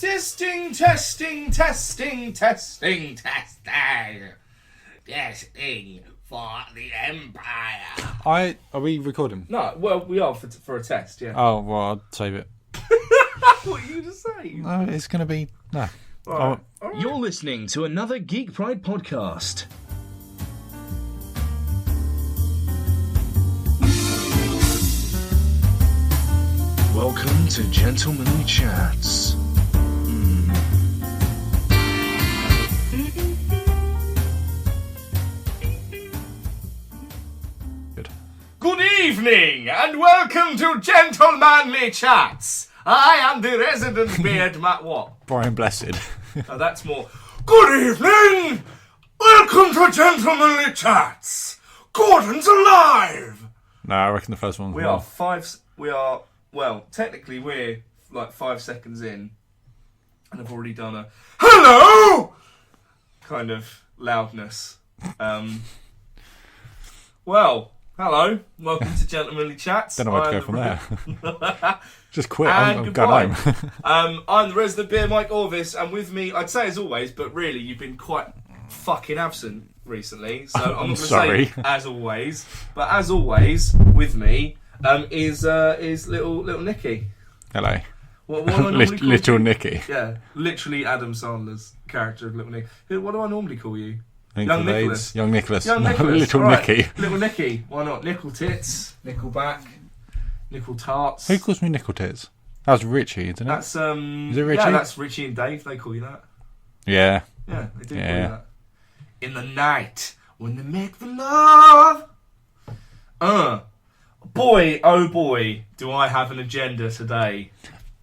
Testing, testing, testing, testing, testing. Testing for the Empire. Are we recording? No, well, we are for a test, yeah. Oh, well, I'll save it. What are you just saying? No, it's going to be... No. Right. You're listening to another Geek Pride podcast. Welcome to Gentlemanly Chats. Good evening, and welcome to Gentlemanly Chats. I am the resident beard Matt. What? Brian Blessed. Oh, that's more. Good evening! Welcome to Gentlemanly Chats! Gordon's alive! No, I reckon the first one. Well, technically we're like 5 seconds in, and I've already done a hello kind of loudness. Well, hello, welcome to Gentlemanly Chats. Don't know where to go from there. Just quit. And I'm goodbye. going home. I'm the resident beer, Mike Orvis, and with me, I'd say as always, but really you've been quite fucking absent recently, so I'm not going to say as always, but as always with me is little Nicky. Hello. What do I normally call Little you? Nicky. Yeah, literally Adam Sandler's character of Little Nicky. What do I normally call you? Young Nicholas. Young Nicholas. Young No, Nicholas. Little All right. Nicky. Little Nicky. Why not? Nickel tits, nickel back, nickel tarts. Who calls me Nickel Tits? That was Richie, isn't it? That's Is it Richie? Yeah, that's Richie and Dave. They call you that. Yeah. Yeah, they do call Yeah. you that. In the night when they make the love. Boy, oh boy, do I have an agenda today.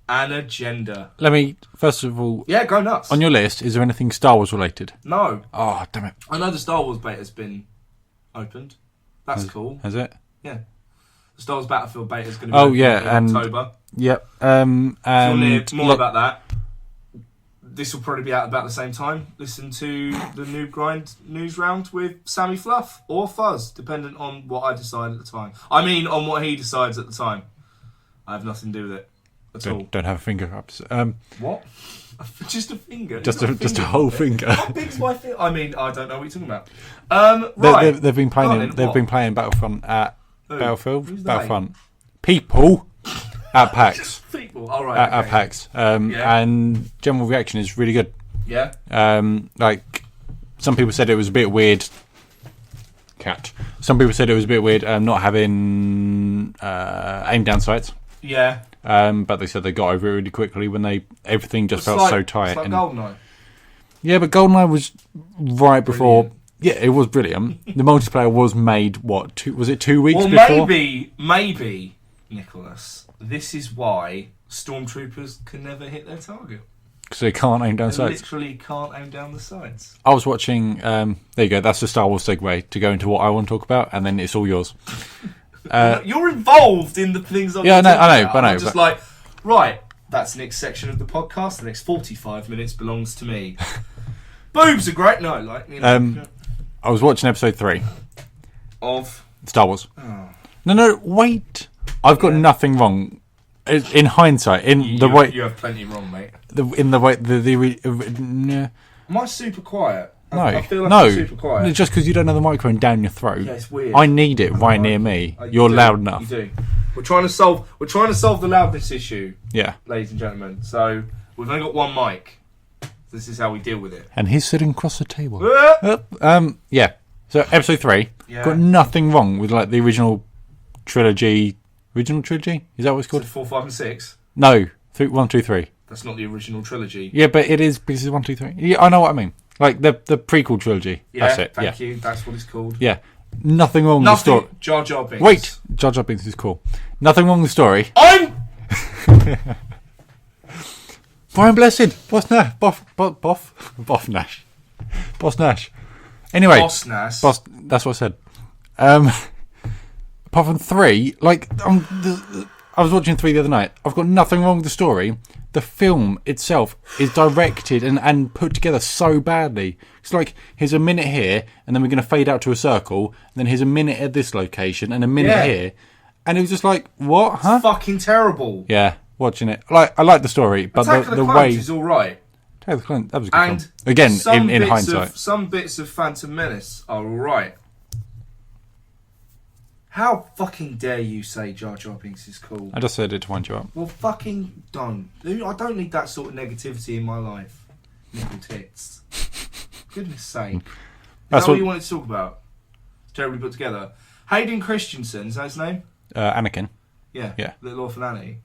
An agenda. Let me, first of all, Yeah, go nuts. on your list, is there anything Star Wars related? No. Oh, damn it. I know the Star Wars beta's been opened. That's cool. Has it? Yeah. The Star Wars Battlefield beta is going to be Oh, opened yeah, in and- October. Yep. If you want to hear And more about that, this will probably be out about the same time. Listen to the Noob Grind news round with Sammy Fluff or Fuzz, dependent on what I decide at the time. I mean, on what he decides at the time. I have nothing to do with it at all. don't have a finger up. What? Just a finger? Just It's a not just a finger. whole finger. How big's my finger? I mean, I don't know what you're talking about. Right. They've been Go on playing. then, They've what? been playing Battlefront at Who? Battlefield. Who's they? Battlefront. People at PAX. People. All right. At okay. PAX. Yeah. And general reaction is really good. Yeah. Like some people said it was a bit weird. Cat. Some people said it was a bit weird not having aim down sights. Yeah. But they said they got over it really quickly when everything just felt so tight. It's like and GoldenEye. yeah, but GoldenEye was right before. Brilliant. Yeah, it was brilliant. The multiplayer was made. What? Was it 2 weeks Well, before? maybe, Nicholas, this is why stormtroopers can never hit their target. Because they can't aim down They sights. literally can't aim down the sights. I was watching. There you go. That's the Star Wars segue to go into what I want to talk about, and then it's all yours. You're involved in the things I'm Yeah, I know, talking I know, about. I know, I'm just but- like, right, that's the next section of the podcast. The next 45 minutes belongs to me. Boobs are great. No, like, you know. I was watching episode 3, Of. Star Wars. Oh. No, wait. I've got nothing wrong. In hindsight, You have plenty wrong, mate. in the way no, Am I super quiet? no, I feel like I'm super quiet. just because you don't have the microphone down your throat. Yeah, it's weird. I need it right near me. You You're do, loud enough. You do. We're trying to solve the loudness issue, Yeah, ladies and gentlemen. So we've only got one mic. This is how we deal with it. and he's sitting across the table. Ah! Yeah. So episode 3 Yeah. got nothing wrong with like the original trilogy. Original trilogy? Is that what it's So called? 4, 5, and 6. No, 1, 2, 3. That's not the original trilogy. Yeah, but it is because it's 1, 2, 3. Yeah, I know what I mean. Like the prequel trilogy. Yeah, That's it. thank Yeah, you. That's what it's called. yeah. Nothing wrong with the Nothing. story. Jar Jar Binks. Wait, Jar Jar Binks is cool. Nothing wrong with the story. I'm. Brian Blessed, Boss Nash, Boss Nash, Boss Nash. Anyway, Boss Nass. Boss. That's what I said. Apart from 3, like I was watching 3 the other night. I've got nothing wrong with the story. The film itself is directed and put together so badly. It's like here's a minute here, and then we're going to fade out to a circle, and then here's a minute at this location, and a minute Yeah. here, and it was just like what, huh? Fucking terrible. Yeah. watching it. I like the story, but Attack of the the way Clones is all right. Attack of the Clones, that was a good And film. Again, some in bits hindsight. some bits of Phantom Menace are all right. How fucking dare you say Jar Jar Binks is cool? I just said it to wind you up. Well, fucking don't. I don't need that sort of negativity in my life. Nipple tits. Goodness sake. Is That's that what what- you wanted to talk about? Terribly put together. Hayden Christensen, is that his name? Anakin. Yeah. Yeah. Little Orphan Annie.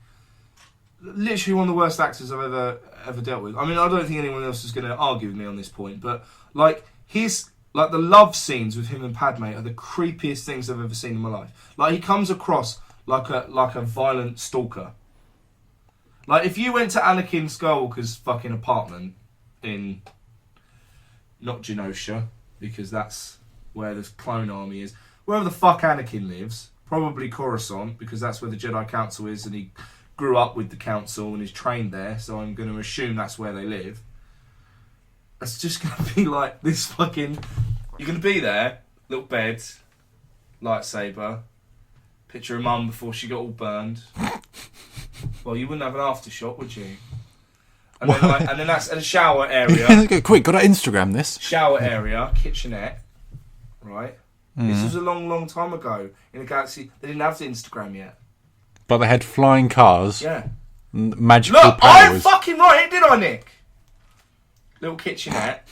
Literally one of the worst actors I've ever dealt with. I mean, I don't think anyone else is going to argue with me on this point, but like the love scenes with him and Padme are the creepiest things I've ever seen in my life. Like he comes across like a violent stalker. Like if you went to Anakin Skywalker's fucking apartment in not Genosha, because that's where the clone army is, wherever the fuck Anakin lives, probably Coruscant, because that's where the Jedi Council is, and he grew up with the Council and is trained there, so I'm going to assume that's where they live. It's just going to be like this fucking... You're going to be there, little bed, lightsaber, picture of mum before she got all burned. Well, you wouldn't have an aftershock, would you? And then, and then that's a shower area. Quick, gotta Instagram this. Shower area, kitchenette, right? This was a long, long time ago in a galaxy. They didn't have the Instagram yet. But they had flying cars, Yeah. magical Look, I'm powers. fucking right, did I, Nick? Little kitchenette,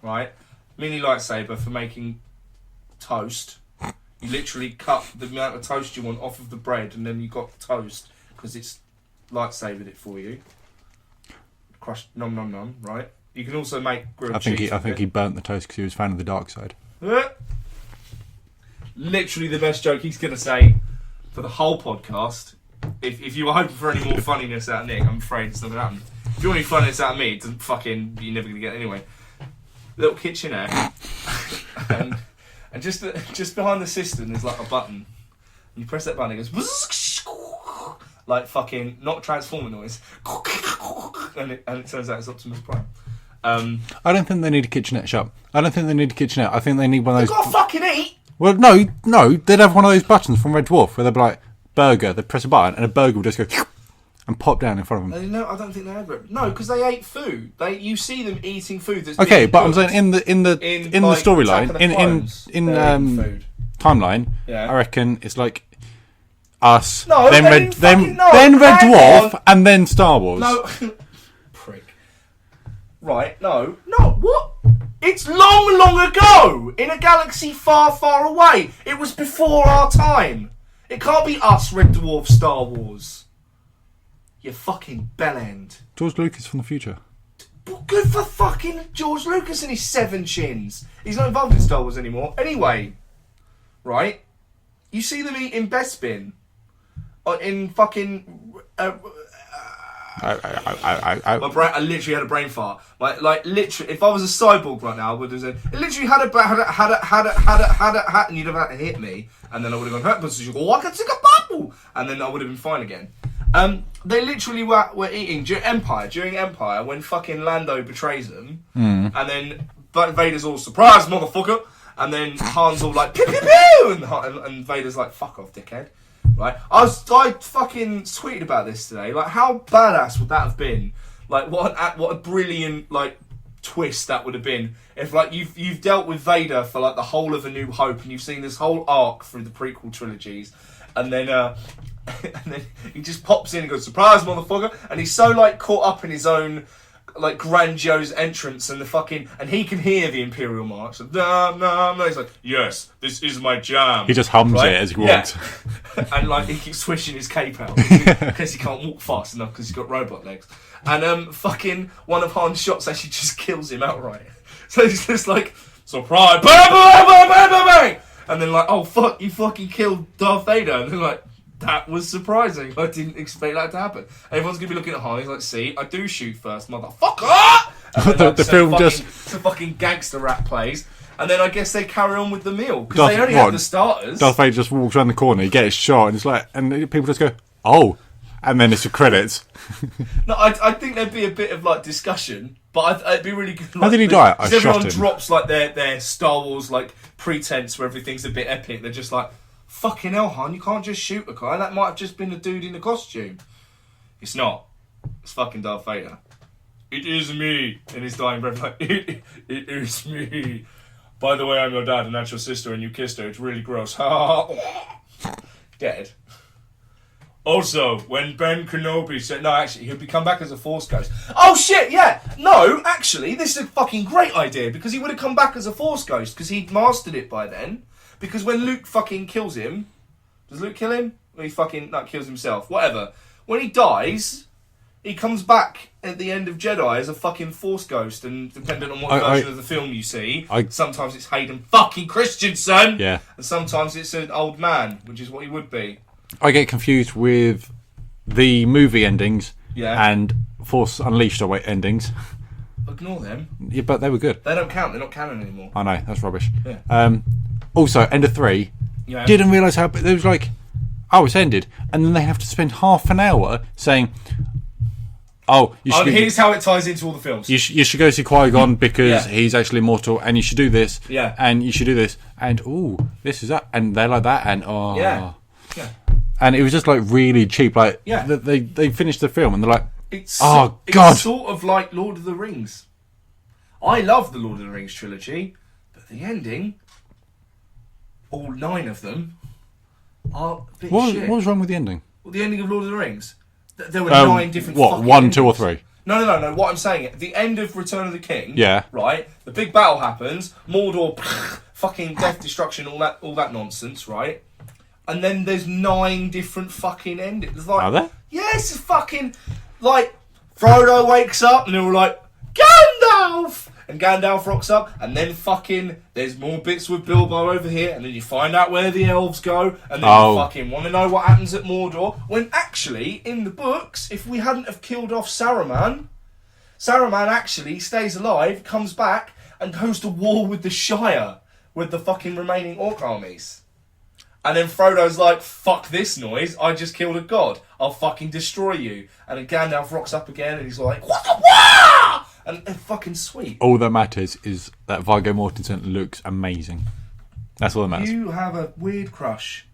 right? Mini lightsaber for making toast. You literally cut the amount of toast you want off of the bread, and then you got toast because it's lightsabered it for you. Crushed, nom nom nom, right? You can also make grilled I think cheese. he burnt the toast because he was a fan of the dark side. Literally the best joke he's going to say for the whole podcast. If you were hoping for any more funniness out of Nick, I'm afraid it's not going to happen. If you want any funniness out of me, it doesn't fucking... You're never going to get it anyway. Little kitchenette. and just behind the cistern there's like a button. And you press that button, it goes... Like fucking... Not Transformer noise. And it turns out it's Optimus Prime. I don't think they need a kitchenette shop. I don't think they need a kitchenette. I think they need one of You've those... got to fucking eat! Well, no, they'd have one of those buttons from Red Dwarf where they'd be like, burger, they'd press a button and a burger would just go and pop down in front of them. No, I don't think they ever. No, because they ate food. You see them eating food. That's Okay, being but I'm cooked. saying in the like, storyline, Attack of the Clones, in they're eating food. timeline, Yeah. I reckon it's like us, No, then they Red, didn't fucking know. then Red Hang Dwarf, on. and then Star Wars. No, prick. Right? No, what? It's long, long ago in a galaxy far, far away. It was before our time. It can't be us, Red Dwarf, Star Wars. You fucking bellend. George Lucas from the future. Well, good for fucking George Lucas and his 7 chins. He's not involved in Star Wars anymore. Anyway, right? You see them eating Bespin in fucking. I literally had a brain fart. Like literally, if I was a cyborg right now, I would have said, it literally had a, and you'd have had to hit me, and then I would have gone, I can take a bubble, and then I would have been fine again. They literally were eating during Empire, when fucking Lando betrays them, and then Vader's all surprised, motherfucker, and then Han's all like pew pew pew, and Vader's like fuck off, dickhead. Right, I fucking tweeted about this today. Like, how badass would that have been? Like, what a brilliant like twist that would have been if like you've dealt with Vader for like the whole of A New Hope, and you've seen this whole arc through the prequel trilogies, and then he just pops in and goes, surprise, motherfucker, and he's so like caught up in his own like grandiose entrance and and he can hear the Imperial March. Like, no. He's like, yes, this is my jam. He just hums Right? it as he walks. Yeah. And like he keeps swishing his cape out because he can't walk fast enough because he's got robot legs. And fucking one of Han's shots actually just kills him outright. So he's just like, surprise, bang, bang, bang, bang, bang, bang. And then like, oh fuck, you fucking killed Darth Vader. And then like, that was surprising. I didn't expect that to happen. Everyone's gonna be looking at Han. He's like, see, I do shoot first, motherfucker. And then, The film just... the fucking gangster rap plays. And then I guess they carry on with the meal because Darth- they only what? have the starters. Darth Vader just walks around the corner, you get his shot, and it's like, and people just go, oh, and then it's the credits. No, I think there'd be a bit of like discussion, but it'd be really good. Like, How did he die? I because shot everyone him. drops like their Star Wars like pretense where everything's a bit epic. They're just like, fucking hell, Han, you can't just shoot a guy. That might have just been a dude in a costume. It's not. It's fucking Darth Vader. It is me. In his dying breath, like, it is me. By the way, I'm your dad and that's your sister and you kissed her. It's really gross. Dead. Also, when Ben Kenobi said... No, actually, he'll come back as a Force Ghost. Oh, shit, yeah. No, actually, this is a fucking great idea because he would have come back as a Force Ghost because he'd mastered it by then. Because when Luke fucking kills him... Does Luke kill him? Or he fucking kills himself? Whatever. When he dies... He comes back at the end of Jedi as a fucking Force Ghost, and depending on what version of the film you see, sometimes it's Hayden fucking Christensen, and sometimes it's an old man, which is what he would be. I get confused with the movie endings and Force Unleashed endings. Ignore them. Yeah, but they were good. They don't count. They're not canon anymore. I know, that's rubbish. Yeah. Also, End of 3, didn't realise how... It was like, oh, it's ended. And then they have to spend half an hour saying... Oh, here's how it ties into all the films. You should go see Qui-Gon because he's actually immortal, and you should do this. Yeah. And you should do this, and this is that, and they're like that, and Yeah. And it was just like really cheap. Like they finished the film, and they're like, it's God. It's sort of like Lord of the Rings. I love the Lord of the Rings trilogy, but the ending, all 9 of them, are a bit shit. What was wrong with the ending? Well, the ending of Lord of the Rings. There were 9 different. What? 1, 2, or 3? No. What I'm saying, at the end of Return of the King. Yeah. Right. The big battle happens. Mordor, fucking death, destruction, all that nonsense. Right. And then there's 9 different fucking endings. Like, are there? Yes, it's fucking like Frodo wakes up and they're all like Gandalf. And Gandalf rocks up, and then fucking there's more bits with Bilbo over here, and then you find out where the elves go, and then you fucking want to know what happens at Mordor. When actually, in the books, if we hadn't have killed off Saruman actually stays alive, comes back, and goes to war with the Shire, with the fucking remaining Orc armies. And then Frodo's like, fuck this noise, I just killed a god, I'll fucking destroy you. And then Gandalf rocks up again, and he's like, what the wah! And they're fucking sweet. All that matters is that Viggo Mortensen looks amazing. That's all that matters. You have a weird crush,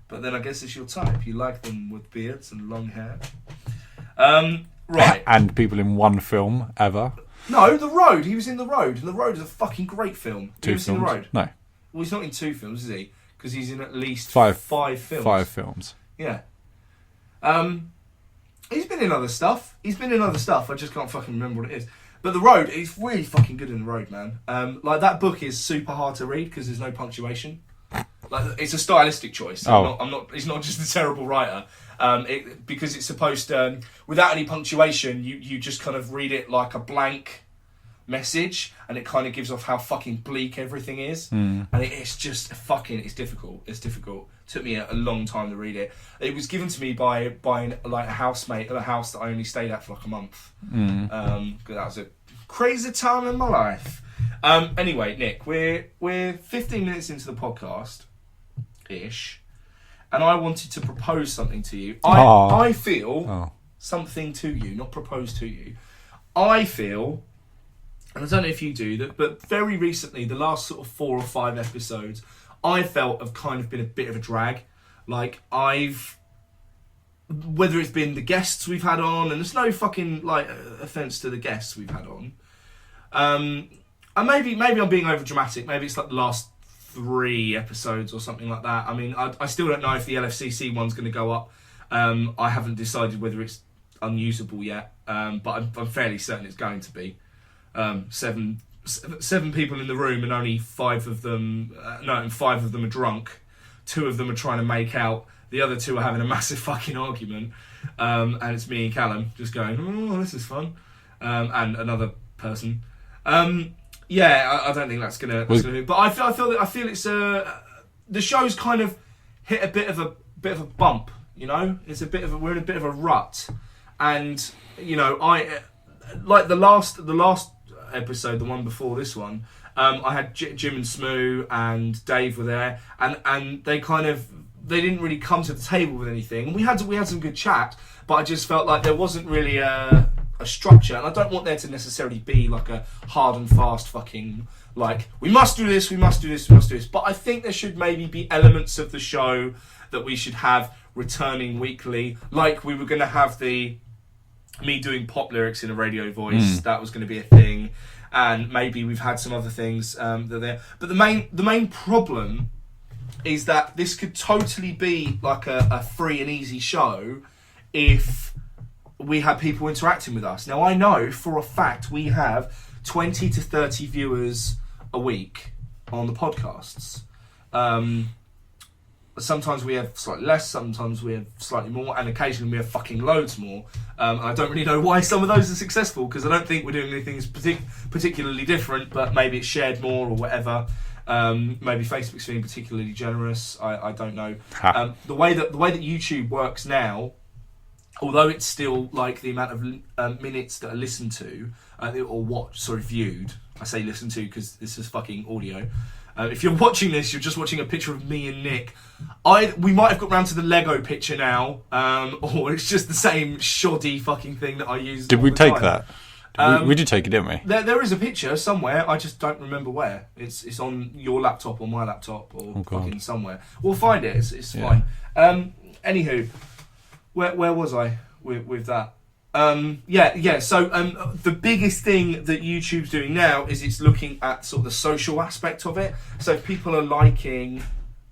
but then I guess it's your type. You like them with beards and long hair. Right. And people in one film ever. No, The Road. He was in The Road. And The Road is a fucking great film. 2 films? Seen The Road? No. Well, he's not in 2 films, is he? Because he's in at least 5 films. 5 films. Yeah. He's been in other stuff. I just can't fucking remember what it is. But The Road, he's really fucking good in The Road, man. Like, that book is super hard to read because there's no punctuation. Like, it's a stylistic choice. He's not just a terrible writer. Because it's supposed to, without any punctuation, you just kind of read it like a blank message, and it kind of gives off how fucking bleak everything is. And it's just fucking, it's difficult. Took me a long time to read it. It was given to me by like a housemate at a house that I only stayed at for like a month. That was a crazy time in my life. Anyway, Nick, we're 15 minutes into the podcast ish, and I wanted to propose something to you. I feel something to you, not propose to you. I feel, and I don't know if you do that, but very recently, the last sort of 4 or 5 episodes, I felt have kind of been a bit of a drag. Like, whether it's been the guests we've had on, and there's no fucking, like, offence to the guests we've had on. And maybe I'm being over dramatic. Maybe it's like the last 3 episodes or something like that. I mean, I still don't know if the LFCC one's going to go up. I haven't decided whether it's unusable yet, but I'm fairly certain it's going to be. 7 people in the room, and only 5 of them are drunk. 2 of them are trying to make out. The other 2 are having a massive fucking argument, and it's me and Callum just going, "Oh, this is fun," and another person. I don't think that's gonna. But I feel it's the show's kind of hit a bit of a bump. You know, we're in a bit of a rut, and you know, I like the last episode, the one before this one. I had Jim and Smoo and Dave were there, and they didn't really come to the table with anything. We had some good chat, but I just felt like there wasn't really a structure, and I don't want there to necessarily be like a hard and fast fucking like we must do this. But I think there should maybe be elements of the show that we should have returning weekly, like we were going to have me doing pop lyrics in a radio voice. That was going to be a thing, and maybe we've had some other things that are there. But the main problem is that this could totally be like a free and easy show if we had people interacting with us. Now, I know for a fact we have 20 to 30 viewers a week on the podcasts. Sometimes we have slightly less, sometimes we have slightly more, and occasionally we have fucking loads more. I don't really know why some of those are successful, because I don't think we're doing anything particularly different, but maybe it's shared more or whatever. Maybe Facebook's being particularly generous. I don't know. The way that YouTube works now, although it's still like the amount of minutes that are listened to or watched, viewed. I say listen to because this is fucking audio. If you're watching this, you're just watching a picture of me and Nick. We might have got round to the Lego picture now, or it's just the same shoddy fucking thing that I use. Did we take that? We did take it, didn't we? There is a picture somewhere. I just don't remember where. It's on your laptop or my laptop or fucking somewhere. We'll find it. It's fine. Anywho, where was I with that? So the biggest thing that YouTube's doing now is it's looking at sort of the social aspect of it. So if people are liking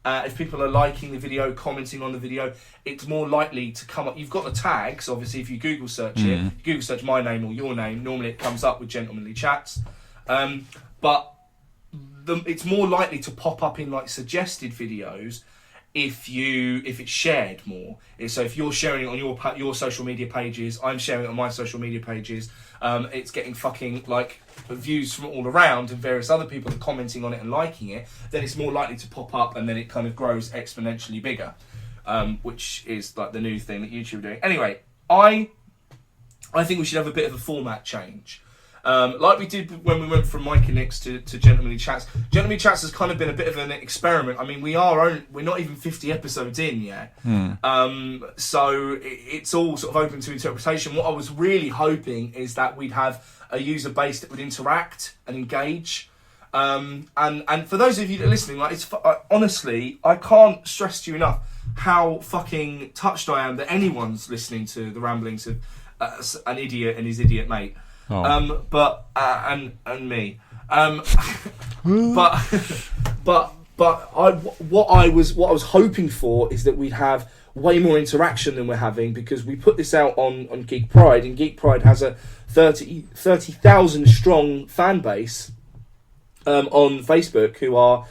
the video, commenting on the video, it's more likely to come up. You've got the tags, obviously, if you Google search it. You Google search my name or your name, normally it comes up with Gentlemanly Chats. But it's more likely to pop up in like suggested videos if it's shared more. So if you're sharing it on your social media pages, I'm sharing it on my social media pages, it's getting fucking like views from all around, and various other people are commenting on it and liking it, then it's more likely to pop up, and then it kind of grows exponentially bigger, which is like the new thing that YouTube are doing. Anyway, I think we should have a bit of a format change. Like we did when we went from Mike and Nick's to Gentlemanly Chats. Gentlemanly Chats has kind of been a bit of an experiment. I mean, we're not even 50 episodes in yet. So it's all sort of open to interpretation. What I was really hoping is that we'd have a user base that would interact and engage. And for those of you that are listening, like honestly, I can't stress to you enough how fucking touched I am that anyone's listening to the ramblings of an idiot and his idiot mate. And me. But what I was hoping for is that we'd have way more interaction than we're having, because we put this out on Geek Pride, and Geek Pride has a 30,000 strong fan base on Facebook, who are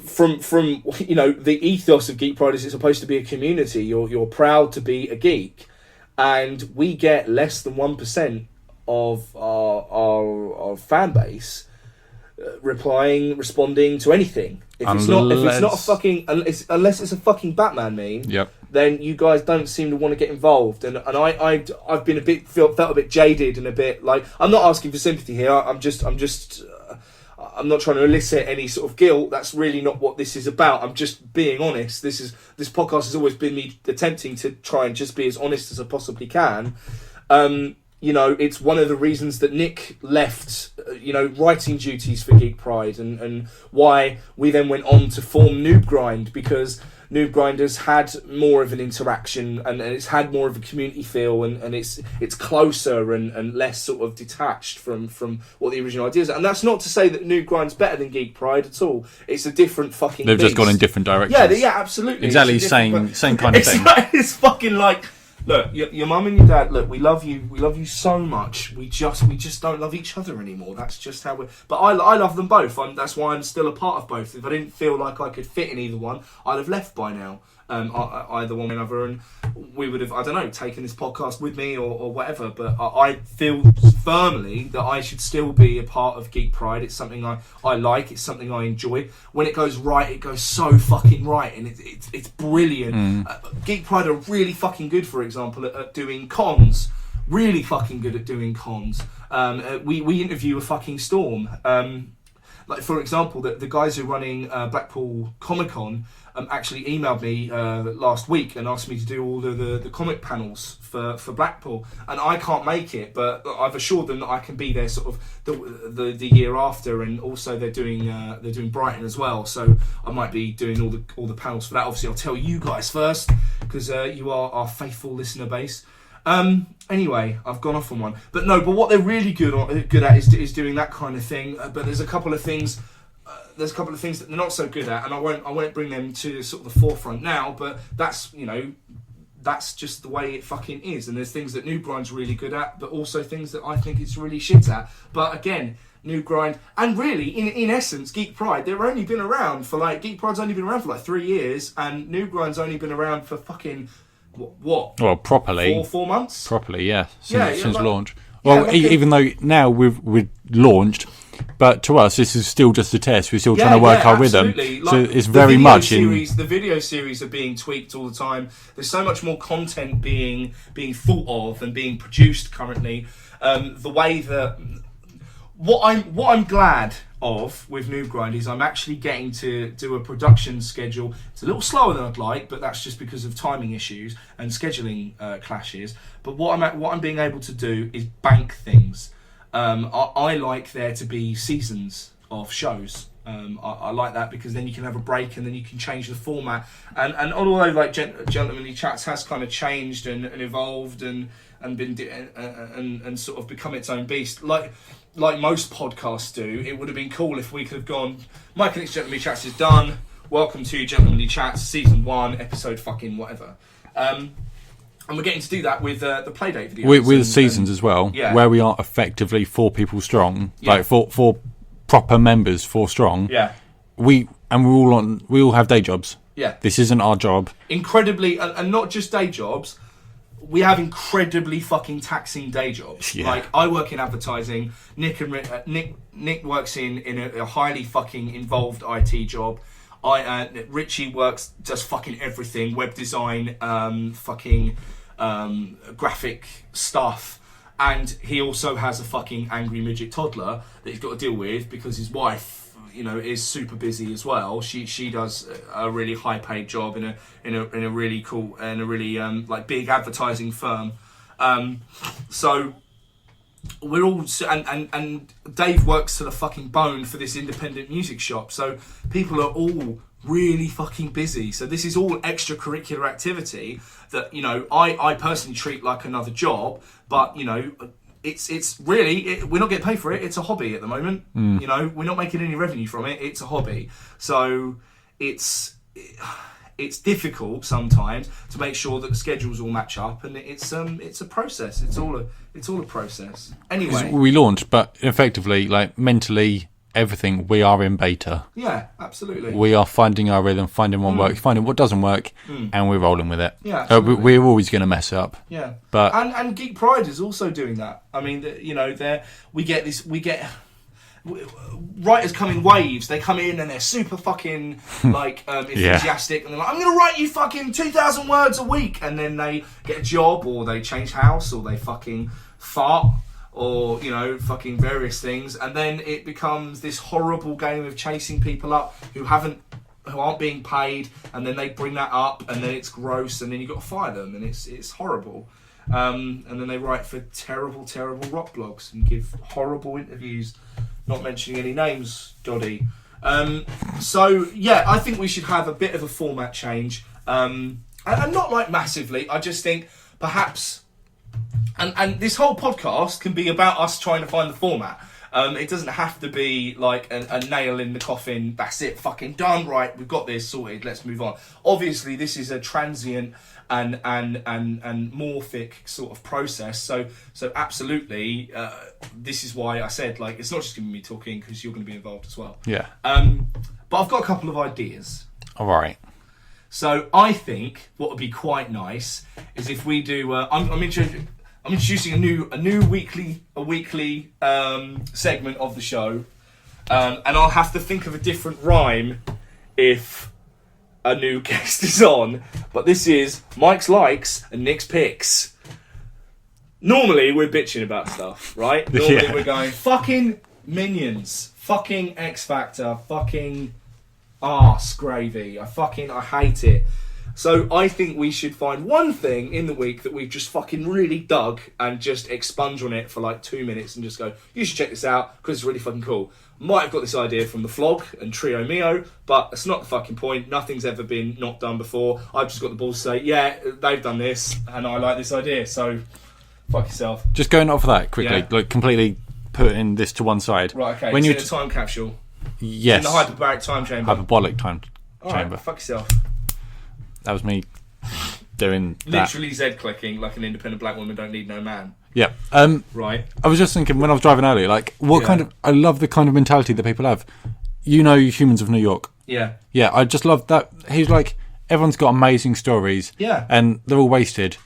from the ethos of Geek Pride is it's supposed to be a community. You're proud to be a geek, and we get less than 1% of our fan base responding to anything. Unless it's a fucking Batman meme, then you guys don't seem to want to get involved. And I've been felt a bit jaded and a bit like, I'm not asking for sympathy here. I'm not trying to elicit any sort of guilt. That's really not what this is about. I'm just being honest. This podcast has always been me attempting to try and just be as honest as I possibly can. It's one of the reasons that Nick left, writing duties for Geek Pride, and why we then went on to form Noob Grind, because Noob Grind has had more of an interaction, and it's had more of a community feel, and it's closer and less sort of detached from what the original idea is. And that's not to say that Noob Grind's better than Geek Pride at all. It's a different fucking They've beast. just gone in different directions. Yeah, absolutely. Exactly, same kind of thing. It's fucking like, look, your mum and your dad, look, we love you so much. We just don't love each other anymore. That's just how we're... But I love them both. That's why I'm still a part of both. If I didn't feel like I could fit in either one, I'd have left by now. Either one or another, and we would have, I don't know, taken this podcast with me or whatever. But I feel firmly that I should still be a part of Geek Pride. It's something I like. It's something I enjoy. When it goes right, it goes so fucking right, and it's brilliant. Geek Pride are really fucking good, for example, at doing cons. Really fucking good at doing cons. We interview a fucking Storm. like for example, the guys who are running Blackpool Comic Con actually emailed me last week and asked me to do all the comic panels for Blackpool, and I can't make it, but I've assured them that I can be there sort of the year after, and also they're doing Brighton as well, so I might be doing all the panels for that. Obviously, I'll tell you guys first because you are our faithful listener base. Anyway, I've gone off on one, but what they're really good at is doing that kind of thing. But there's a couple of things. There's a couple of things that they're not so good at, and I won't bring them to sort of the forefront now. But that's just the way it fucking is. And there's things that New Grind's really good at, but also things that I think it's really shit at. But again, New Grind, and really, in essence, Geek Pride, they've only been around for Geek Pride's only been around for 3 years, and New Grind's only been around for fucking what? Well, properly. 4 months. Properly, yeah. Since launch. Yeah, well, even though now we've launched, but to us this is still just a test. We're still trying to work our rhythm. So it's very much the video series are being tweaked all the time. There's so much more content being thought of and being produced currently. The way that what I'm glad of with New Grind is I'm actually getting to do a production schedule. It's a little slower than I'd like, but that's just because of timing issues and scheduling clashes. But what I'm being able to do is bank things. I like there to be seasons of shows. I like that because then you can have a break and then you can change the format. And although Gentlemanly Chats has kind of changed and evolved and been and sort of become its own beast, like most podcasts do, it would have been cool if we could have gone, Mike and Nick's Gentlemanly Chats is done. Welcome to Gentlemanly Chats, season 1, episode fucking whatever. And we're getting to do that with the Playdate videos. With seasons as well, where we are effectively 4 people strong, like four proper members, 4 strong. Yeah. We all have day jobs. Yeah. This isn't our job. Incredibly, and not just day jobs. We have incredibly fucking taxing day jobs. Yeah. Like, I work in advertising. Nick works in a highly fucking involved IT job. Richie does fucking everything, web design, graphic stuff, and he also has a fucking angry midget toddler that he's got to deal with because his wife, is super busy as well. She does a really high paid job in a really cool and a really big advertising firm. So we're all and Dave works to the fucking bone for this independent music shop. So people are all really fucking busy. So this is all extracurricular activity that I personally treat like another job, but it's really we're not getting paid for it. It's a hobby at the moment. We're not making any revenue from it. It's a hobby. So it's difficult sometimes to make sure that the schedules all match up, and it's a process. It's all a process. Anyway, we launched, but effectively, mentally, everything, we are in beta. Yeah, absolutely. We are finding our rhythm, finding what works, finding what doesn't work, and we're rolling with it. Yeah, we're always going to mess up. Yeah, but and Geek Pride is also doing that. I mean, we get writers come in waves. They come in and they're super fucking enthusiastic, and they're like, I'm going to write you fucking 2,000 words a week, and then they get a job, or they change house, or they fucking fart, or fucking various things, and then it becomes this horrible game of chasing people up who aren't being paid, and then they bring that up, and then it's gross, and then you got to fire them, and it's horrible. And then they write for terrible rock blogs and give horrible interviews, not mentioning any names, Doddy. So yeah, I think we should have a bit of a format change, and not massively. I just think perhaps. And this whole podcast can be about us trying to find the format. It doesn't have to be like a nail in the coffin. That's it, fucking done. Right, we've got this sorted. Let's move on. Obviously, this is a transient and morphic sort of process. So absolutely, this is why I said it's not just going to be me talking, because you're going to be involved as well. Yeah. But I've got a couple of ideas. All right. So I think what would be quite nice is if we do. I'm introducing a new weekly segment of the show, and I'll have to think of a different rhyme if a new guest is on. But this is Mike's Likes and Nick's Picks. Normally we're bitching about stuff, right? Normally we're going fucking Minions, fucking X Factor, fucking arse gravy. I hate it. So I think we should find one thing in the week that we've just fucking really dug and just expunge on it for like 2 minutes and just go, you should check this out because it's really fucking cool. Might have got this idea from The Flog and Trio Mio, but that's not the fucking point. Nothing's ever been not done before. I've just got the balls to say, yeah, they've done this and I like this idea, so fuck yourself. Just going off of that quickly, Yeah. like completely putting this to one side. Right, okay, When it's you in a time capsule. yes, In the hyperbaric time chamber. hyperbolic time Alright, chamber. fuck yourself. That was me doing that. Literally Z clicking like an independent black woman don't need no man. Yeah. Right. I was just thinking when I was driving earlier, like, what Yeah. kind of... I love the kind of mentality that people have. You know Humans of New York. Yeah. Yeah, I just love that. He's like, everyone's got amazing stories. Yeah. And they're all wasted.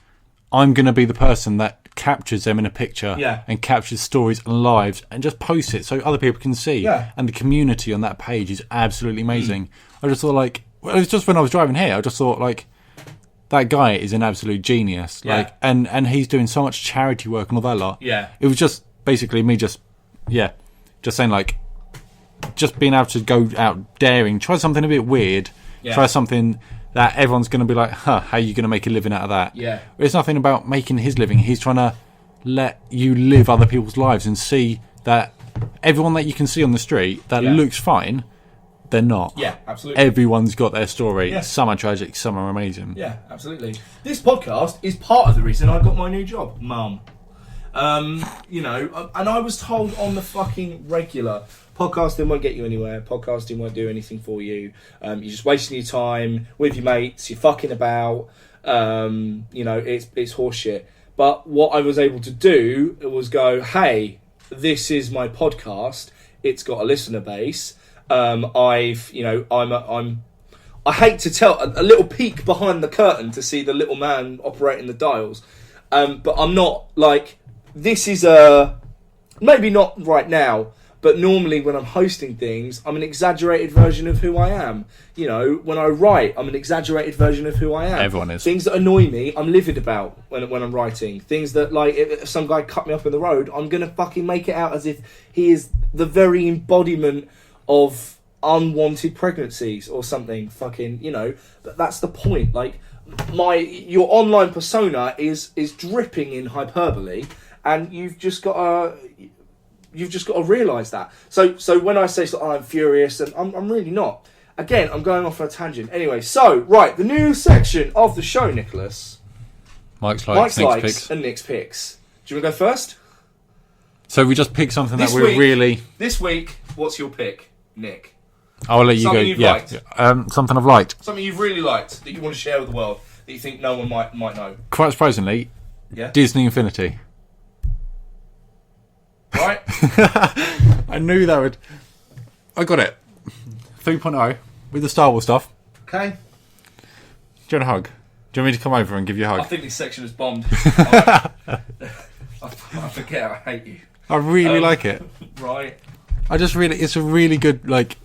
I'm going to be the person that captures them in a picture. Yeah. And captures stories and lives and just posts it so other people can see. Yeah. And the community on that page is absolutely amazing. I just thought, like... Well, it was just when I was driving here, I just thought, like... That guy is an absolute genius. Yeah. Like, and he's doing so much charity work and all that lot. Yeah. It was just basically me just saying, like, just being able to go out daring, try something a bit weird, Yeah. try something that everyone's going to be like, how are you going to make a living out of that? Yeah. It's nothing about making his living. He's trying to let you live other people's lives and see that everyone that you can see on the street that Yeah. looks fine, they're not. Yeah, absolutely. Everyone's got their story. Yeah. Some are tragic, some are amazing. Yeah, absolutely. This podcast is part of the reason I got my new job, Mum. You know, and I was told on the fucking regular, podcasting won't get you anywhere. Podcasting won't do anything for you. You're just wasting your time with your mates. You're fucking about. You know, it's horseshit. But what I was able to do was go, hey, this is my podcast. It's got a listener base. I hate to tell a little peek behind the curtain to see the little man operating the dials, but I'm not like, this is maybe not right now, but normally when I'm hosting things, I'm an exaggerated version of who I am. You know, when I write, I'm an exaggerated version of who I am. Everyone is. Things that annoy me, I'm livid about when I'm writing. Things that, like, if some guy cut me up in the road, I'm gonna fucking make it out as if he is the very embodiment of unwanted pregnancies or something. Fucking, you know, but that's the point. Like, your online persona is dripping in hyperbole, and you've just got to realise that. So when I say I'm furious, and I'm really not. Again, I'm going off on a tangent. Anyway, so right, the new section of the show, Nicholas. Mike's Mike's Nick's likes picks. and Nick's picks. Do you want to go first? So we just pick something This that we're week- really... This week, what's your pick, Nick? I'll let you Something go. you've Yeah. liked. Something I've liked. Something you've really liked that you want to share with the world that you think no one might know. Quite surprisingly, Yeah. Disney Infinity. Right? I knew that would... I got it. 3.0 with the Star Wars stuff. Okay. Do you want a hug? Do you want me to come over and give you a I hug? think this section is bombed. I forget. I hate you. I really like it. Right. I just really... It's a really good, like...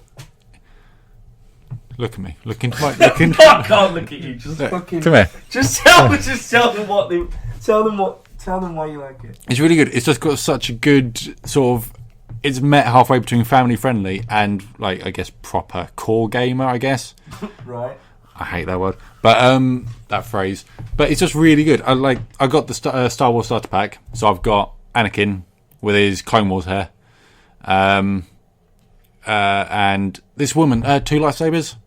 Look at me. Look into my... I can't look at you. Just fucking. Come here. Just tell them what they. Tell them why you like it. It's really good. It's just got such a good sort of... It's met halfway between family friendly and, like, I guess, proper core gamer, I guess. Right. I hate that word, but that phrase. But it's just really good. I got the Star Wars starter pack, so I've got Anakin with his Clone Wars hair, and this woman, 2 lightsabers.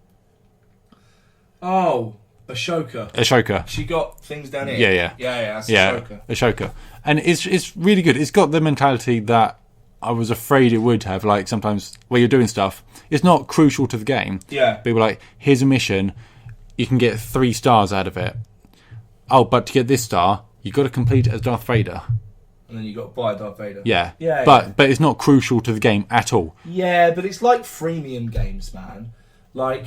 Oh, Ashoka. Ashoka. She got things down here. Yeah. That's Yeah, Ashoka. Ashoka, and it's really good. It's got the mentality that I was afraid it would have. Like sometimes where you're doing stuff, it's not crucial to the game. Yeah. People are like, here's a mission, you can get 3 stars out of it. Oh, but to get this star, you got to complete it as Darth Vader. And then you got to buy Darth Vader. Yeah. Yeah. But it's not crucial to the game at all. Yeah, but it's like freemium games, man. Like,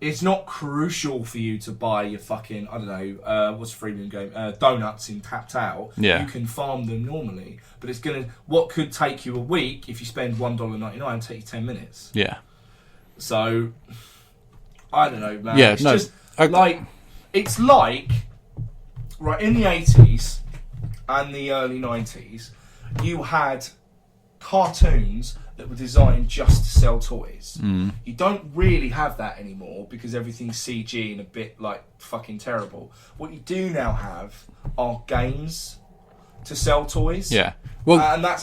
it's not crucial for you to buy your fucking, I don't know, what's a freemium game? Donuts in Tapped Out. Yeah. You can farm them normally. But it's going to, what could take you a week if you spend $1.99, take you 10 minutes. Yeah. So, I don't know, man. Yeah, It's no, just, it's like, right, in the 80s and the early 90s, you had cartoons that were designed just to sell toys. You don't really have that anymore because everything's CG and a bit like fucking terrible. What you do now have are games to sell toys. Yeah. Well,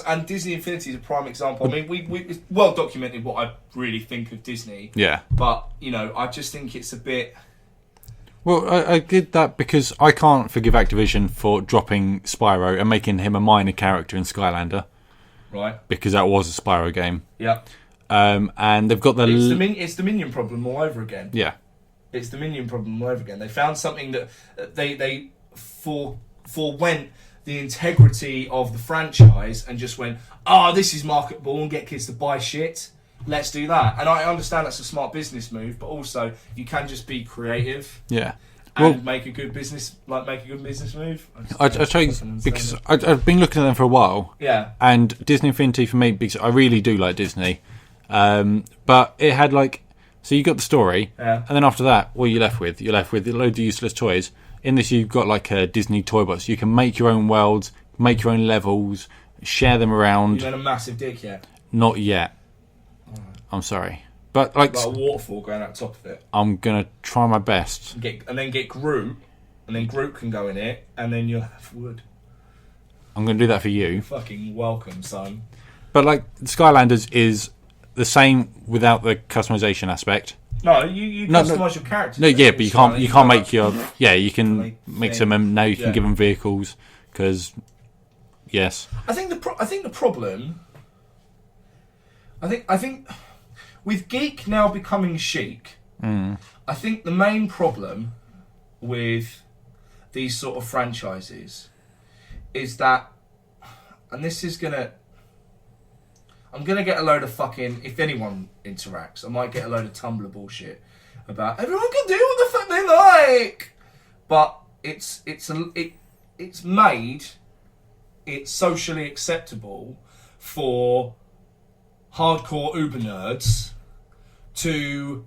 and Disney Infinity is a prime example. I mean, it's well documented what I really think of Disney. yeah. But I just think it's a bit. Well, I did that because I can't forgive Activision for dropping Spyro and making him a minor character in Skylander, Right. because that was a Spyro game. Yeah. And they've got It's the Minion problem all over again. yeah. It's the Minion problem all over again. They found something that they forwent the integrity of the franchise and just went, this is marketable and get kids to buy shit. Let's do that. And I understand that's a smart business move, but also you can just be creative Yeah. and make a good business move. I tell you, because I've been looking at them for a while, yeah, and Disney Infinity for me, because I really do like Disney, but it had so you got the story, Yeah. and then after that, what are you left with? You're left with loads of useless toys. In this, you've got like a Disney toy box. You can make your own worlds, make your own levels, share them around. you had a massive dick yet. Not yet. I'm sorry, but Like a waterfall going out the top of it. I'm gonna try my best. And then get Groot, and then Groot can go in it, and then you'll have wood. I'm gonna do that for you. Fucking welcome, son. But Skylanders is the same without the customization aspect. No, you customise your characters. No, yeah, but you can't make your you can Make mix them and now you can give them vehicles because yes. I think the problem. I think with geek now becoming chic, I think the main problem with these sort of franchises is that, and this is I'm gonna get a load of fucking, if anyone interacts, I might get a load of Tumblr bullshit about everyone can do what the fuck they like, but it's made it socially acceptable for hardcore uber nerds to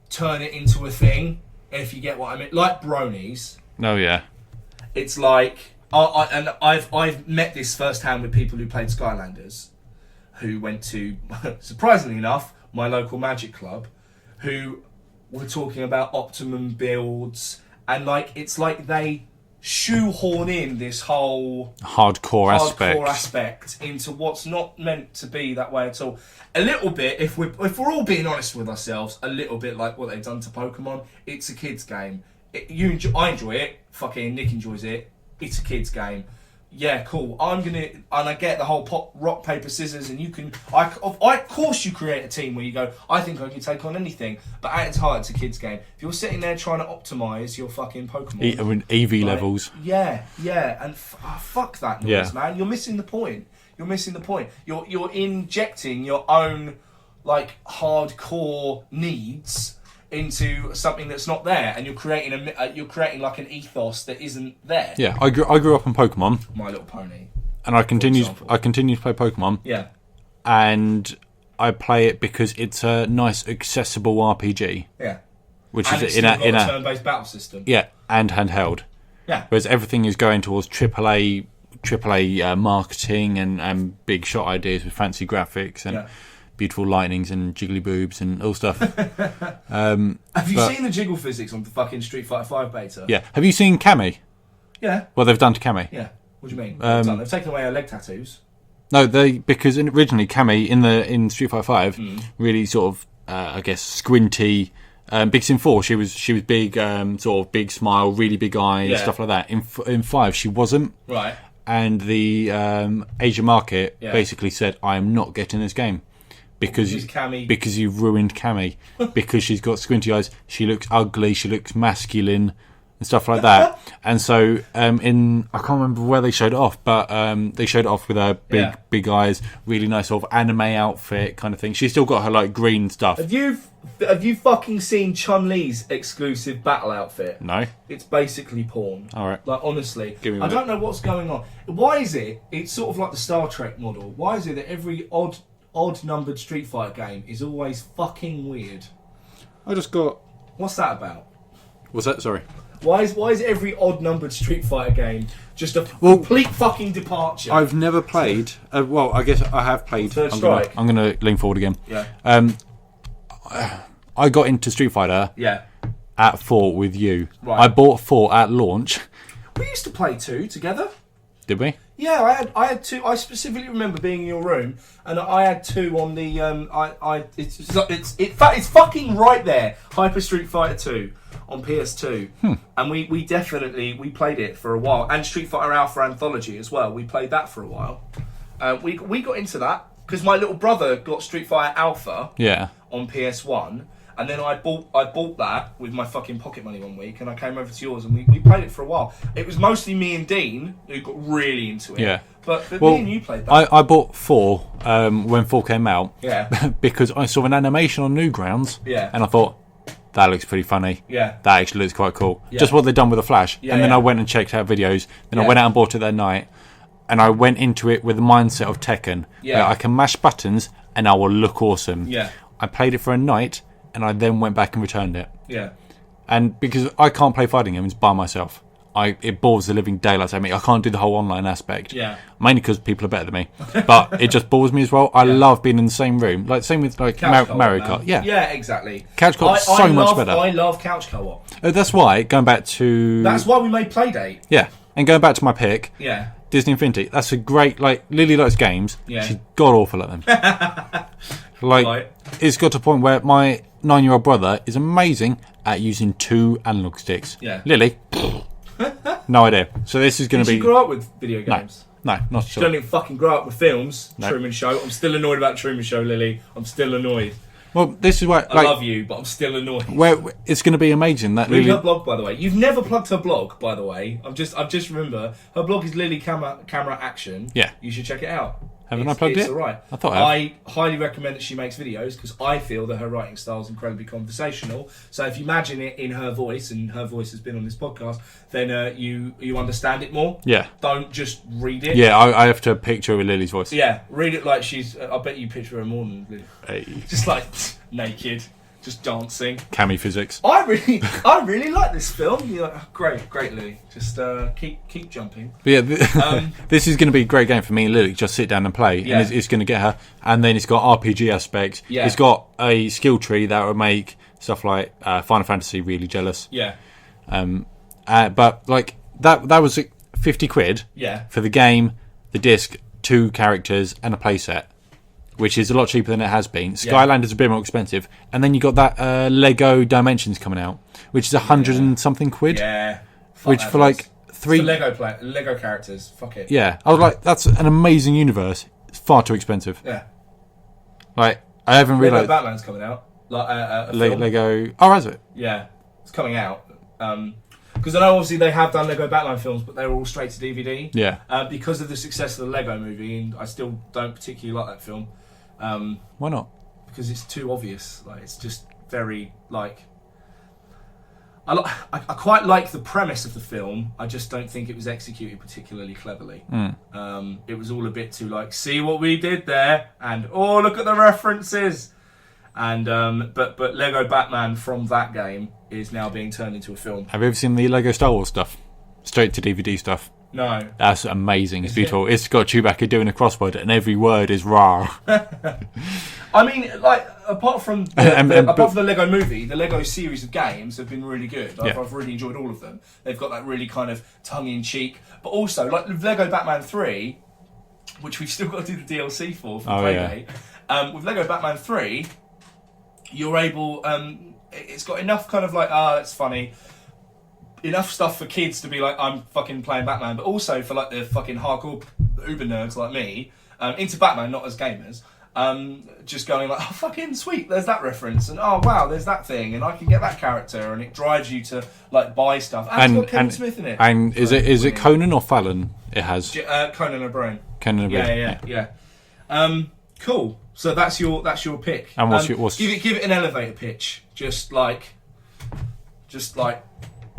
turn it into a thing, if you get what I mean, like bronies. Oh yeah. It's like I've met this firsthand with people who played Skylanders, who went to, surprisingly enough, my local Magic Club, who were talking about optimum builds, and it's like they shoehorn in this whole hardcore aspect into what's not meant to be that way at all. A little bit, if we're all being honest with ourselves, a little bit like what they've done to Pokemon. It's a kids game. I enjoy it. Fucking Nick enjoys it. It's a kids game. Yeah, cool. and I get the whole rock paper scissors, and you can. Of course, you create a team where you go, I think I can take on anything. But at its heart, it's a kids game. If you're sitting there trying to optimise your fucking Pokemon, EV levels. Yeah, and fuck that noise, man. You're missing the point. You're injecting your own hardcore needs into something that's not there, and you're creating like an ethos that isn't there. Yeah, I grew up on Pokemon. My Little Pony. And I continue to play Pokemon. Yeah. And I play it because it's a nice accessible RPG. Yeah. Which and is in a turn-based battle system. Yeah, and handheld. Yeah. Whereas everything is going towards AAA marketing and big shot ideas with fancy graphics and beautiful lightnings and jiggly boobs and all stuff. Have you seen the jiggle physics on the fucking Street Fighter 5 beta? Yeah. Have you seen Cammy? Yeah. What they've done to Cammy? Yeah. What do you mean? They've taken away her leg tattoos. No, because originally Cammy in Street Fighter 5 really sort of I guess squinty. Because in 4 she was big, sort of big smile, really big eyes, stuff like that. In 5 she wasn't. Right. And the Asia market basically said, I am not getting this game. Because you've ruined Cammy. Because she's got squinty eyes, she looks ugly, she looks masculine and stuff like that. And so I can't remember where they showed it off, but they showed it off with her big eyes, really nice sort of anime outfit kind of thing. She's still got her green stuff. Have you fucking seen Chun-Li's exclusive battle outfit? No. It's basically porn. Alright. Honestly. I don't know what's going on. Why is it? It's sort of like the Star Trek model. Why is it that every odd numbered Street Fighter game is always fucking weird? I just got... What's that about? What's that? Sorry. Why is every odd-numbered Street Fighter game just a complete fucking departure? I've never played. Well, I guess I have played. Third Strike. I'm gonna lean forward again. Yeah. I got into Street Fighter Yeah. at 4 with you. Right. I bought 4 at launch. We used to play 2 together. Did we? Yeah, I had 2. I specifically remember being in your room, and I had 2 on the. It's fucking right there. Hyper Street Fighter 2 on PS2, and we definitely played it for a while, and Street Fighter Alpha Anthology as well. We played that for a while. We got into that because my little brother got Street Fighter Alpha Yeah. on PS1. And then I bought that with my fucking pocket money one week, and I came over to yours, and we played it for a while. It was mostly me and Dean who got really into it. Yeah. But Well, me and you played that. I bought 4 when 4 came out. Yeah. Because I saw an animation on Newgrounds. Yeah. And I thought, that looks pretty funny. Yeah. That actually looks quite cool. Yeah. Just what they've done with the Flash. Yeah, and then yeah. I went and checked out videos. Then I Yeah. went out and bought it that night. And I went into it with the mindset of Tekken. Yeah. I can mash buttons and I will look awesome. Yeah. I played it for a night and I then went back and returned it. Yeah. And because I can't play fighting games by myself, it bores the living daylights out of me. I can't do the whole online aspect. Yeah. Mainly because people are better than me. But it just bores me as well. I love being in the same room. Like same with like Couch co-op, Mario man. Kart. Yeah. Yeah, exactly. Couch co-op's so much better. I love couch co-op. That's why, going back to... That's why we made Playdate. Yeah. And going back to my pick, Yeah. Disney Infinity, that's a great... Like, Lily likes games. Yeah. She's god-awful at them. Like, Right. it's got to a point where my 9-year-old brother is amazing at using 2 analog sticks. Yeah. Lily, no idea. So this is going Did to be... you grow up with video games? No, not at Don't all. even fucking grow up with films. No. Truman Show. I'm still annoyed about Truman Show, Lily. I'm still annoyed. Well, this is where... I Like, love you, but I'm still annoyed. where it's going to be amazing that Read Lily... her blog, by the way. You've never plugged her blog, by the way. I've just remember her blog is Lily Camera Action. Yeah. You should check it out. Haven't I plugged it's it? All right. I thought I have. I highly recommend that she makes videos because I feel that her writing style is incredibly conversational. So if you imagine it in her voice, and her voice has been on this podcast, then you understand it more. Yeah. Don't just read it. Yeah, I have to picture with Lily's voice. Yeah, read it like she's. I bet you picture her more than Lily. Hey. Just like naked, just dancing. Cami physics. I really like this film. You're like, oh, great, Lily. Just keep jumping. But yeah, this is going to be a great game for me and Lily. Just sit down and play, Yeah. and it's going to get her. And then it's got RPG aspects. Yeah. It's got a skill tree that will make stuff like Final Fantasy really jealous. Yeah, But like that was £50 yeah, for the game, the disc, 2 characters, and a playset, which is a lot cheaper than it has been. Skylanders is a bit more expensive, and then you got that Lego Dimensions coming out, which is 100 and something quid. yeah. Fuck Which that for place. like 3. It's the Lego characters. Fuck it. Yeah, I was like, that's an amazing universe. It's far too expensive. Yeah. Like, I haven't Lego realised. Batman's coming out. Like a film. Lego. Oh, is it? Yeah, it's coming out. Because I know obviously they have done Lego Batman films, but they were all straight to DVD. Yeah. Because of the success of the Lego movie, and I still don't particularly like that film. Why not? Because it's too obvious. Like it's just very like. I quite like the premise of the film. I just don't think it was executed particularly cleverly. It was all a bit too like, see what we did there, and oh look at the references. And but Lego Batman from that game is now being turned into a film. Have you ever seen the Lego Star Wars stuff? Straight to DVD stuff. No. That's amazing. It's beautiful. It's got Chewbacca doing a crossword, and every word is raw. I mean, like apart from the Lego movie, the Lego series of games have been really good. I've really enjoyed all of them. They've got that really kind of tongue-in-cheek, but also like Lego Batman 3, which we've still got to do the DLC for Playdate. Yeah. With Lego Batman 3, you're able. It's got enough kind of like, it's funny. Enough stuff for kids to be like, I'm fucking playing Batman, but also for like the fucking hardcore uber nerds like me, into Batman, not as gamers, just going like, oh fucking sweet, there's that reference, and oh wow, there's that thing, and I can get that character, and it drives you to like buy stuff. And it's got Kevin Smith in it. And is it Conan or Fallon? It has Conan O'Brien. Conan O'Brien. Yeah. Cool. So that's your pick. And what's give it an elevator pitch, just like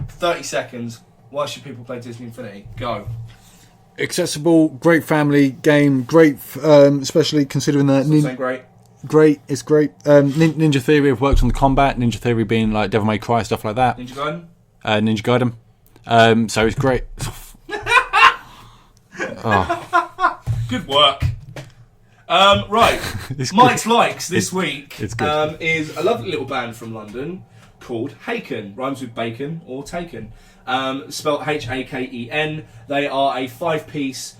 30 seconds. Why should people play Disney Infinity? Go. accessible, great family game, great, especially considering that Great. It's great. Ninja Theory have worked on the combat. Ninja Theory being like Devil May Cry, stuff like that. Ninja Gaiden. Ninja Gaiden. So it's great. Good work. Right, It's Mike's Likes this week it's good. is a lovely little band from London called Haken. Rhymes with bacon or taken. Spelled Haken. They are a 5-piece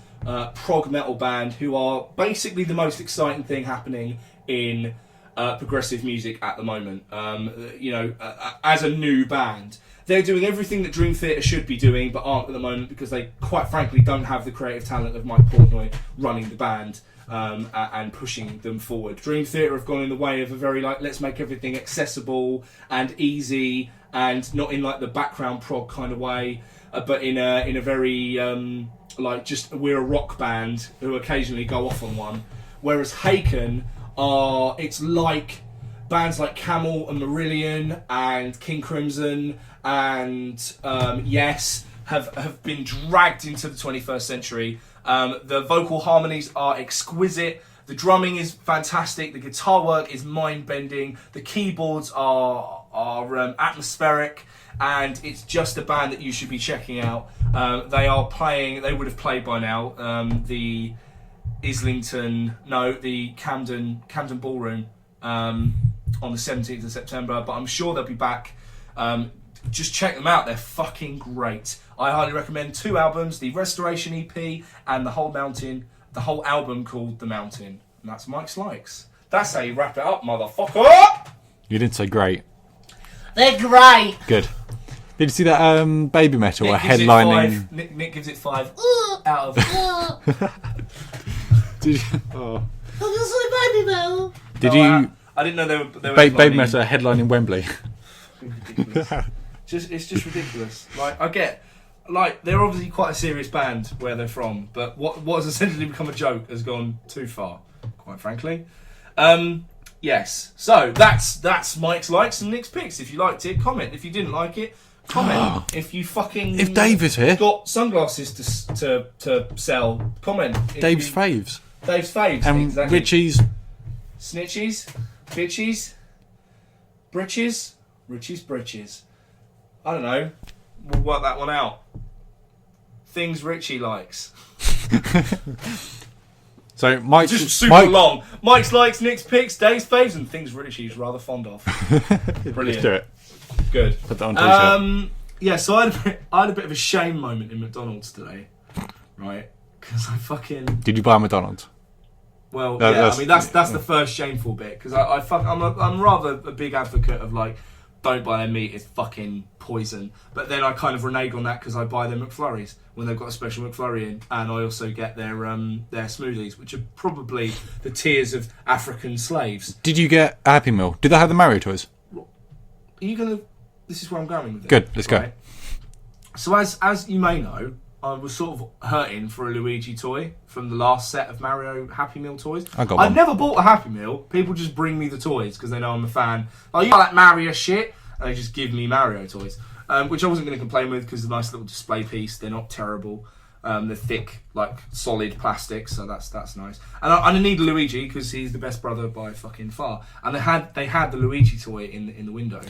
prog metal band who are basically the most exciting thing happening in progressive music at the moment. As a new band. They're doing everything that Dream Theater should be doing, but aren't at the moment because they, quite frankly, don't have the creative talent of Mike Portnoy running the band and pushing them forward. Dream Theater have gone in the way of a very let's make everything accessible and easy and not in the background prog kind of way, but in a very just we're a rock band who occasionally go off on one. Whereas Haken it's like bands like Camel and Marillion and King Crimson and Yes have been dragged into the 21st century. The vocal harmonies are exquisite. The drumming is fantastic. The guitar work is mind-bending. The keyboards are atmospheric, and it's just a band that you should be checking out. They would have played by now. The Camden Ballroom on the 17th of September, but I'm sure they'll be back. Just check them out, they're fucking great. I highly recommend 2 albums, the Restoration EP and the whole album called The Mountain. And that's Mike's Likes. That's how you wrap it up, motherfucker! You didn't say great. They're great! Good. Did you see that Baby Metal Nick gives headlining? It 5. Nick gives it 5 out of... Did you? Oh. Did No, you? I didn't know they were Baby Metal headlining Wembley. Ridiculous. It's just ridiculous. I get, they're obviously quite a serious band where they're from, but what has essentially become a joke has gone too far, quite frankly. Yes. So that's Mike's Likes and Nick's Picks. If you liked it, comment. If you didn't like it, comment. If you fucking If Dave is here, got sunglasses to sell, comment. Dave's faves And exactly. Richie's Snitchies, bitchies, britches, Richie's britches. I don't know. We'll work that one out. Things Richie likes. So Mike's Just super long. Mike's Likes, Nick's Picks, Dave's Faves, and things Richie's rather fond of. Brilliant. Let's do it. Good. Put that on t-shirt. Yeah, so I had a bit of a shame moment in McDonald's today, right? Because I fucking... Did you buy a McDonald's? Well, That's the first shameful bit, because I'm rather a big advocate of don't buy their meat, it's fucking poison. But then I kind of renege on that because I buy their McFlurries when they've got a special McFlurry in, and I also get their smoothies, which are probably the tears of African slaves. Did you get a Happy Meal? Did they have the Mario toys? Are you gonna? This is where I'm going with it. Good, let's go. So as you may know, I was sort of hurting for a Luigi toy from the last set of Mario Happy Meal toys. I got I've one. never bought a Happy Meal. People just bring me the toys because they know I'm a fan. Oh, you like that Mario shit? And they just give me Mario toys, which I wasn't going to complain with because it's a nice little display piece. They're not terrible. They're thick, solid plastic, so that's nice. And I need a Luigi because he's the best brother by fucking far. And they had the Luigi toy in the window.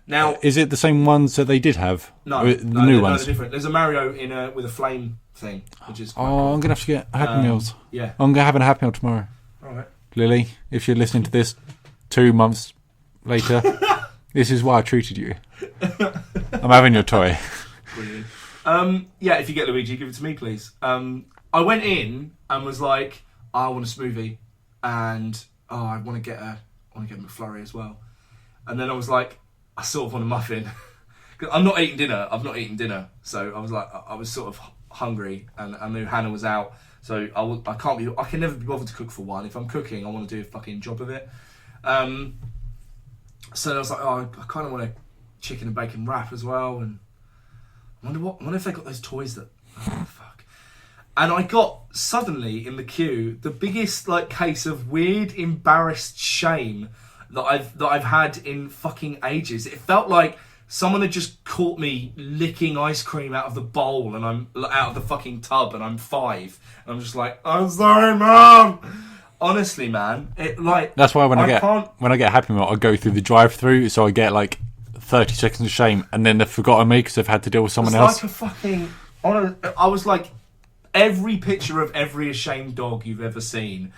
Now, is it the same ones that they did have? No, the new ones. they're different. There's a Mario with a flame thing, which is quite cool. I'm gonna have to get Happy Meals. Yeah. I'm gonna have a Happy Meal tomorrow. All right. Lily, if you're listening to this 2 months later, this is why I treated you. I'm having your toy. Brilliant. Yeah, if you get Luigi, give it to me, please. I went in and was like, I want a smoothie, and I want to get a McFlurry as well. And then I was like, I sort of want a muffin. I'm not eating dinner. I've not eaten dinner, so I was like, I was sort of hungry, and I knew Hannah was out, so I can never be bothered to cook for one. If I'm cooking, I want to do a fucking job of it. So I was like, I kind of want a chicken and bacon wrap as well, and I wonder if they got those toys that. Oh fuck! And I got suddenly in the queue the biggest case of weird, embarrassed shame that I've had in fucking ages. It felt like someone had just caught me licking ice cream out of the bowl, and I'm out of the fucking tub, and I'm 5, and I'm just like, I'm sorry, Mom. Honestly, man, That's why when I get a Happy Meal, I go through the drive-through, so I get 30 seconds of shame, and then they've forgotten me because they've had to deal with someone else. Like a fucking. I was like, every picture of every ashamed dog you've ever seen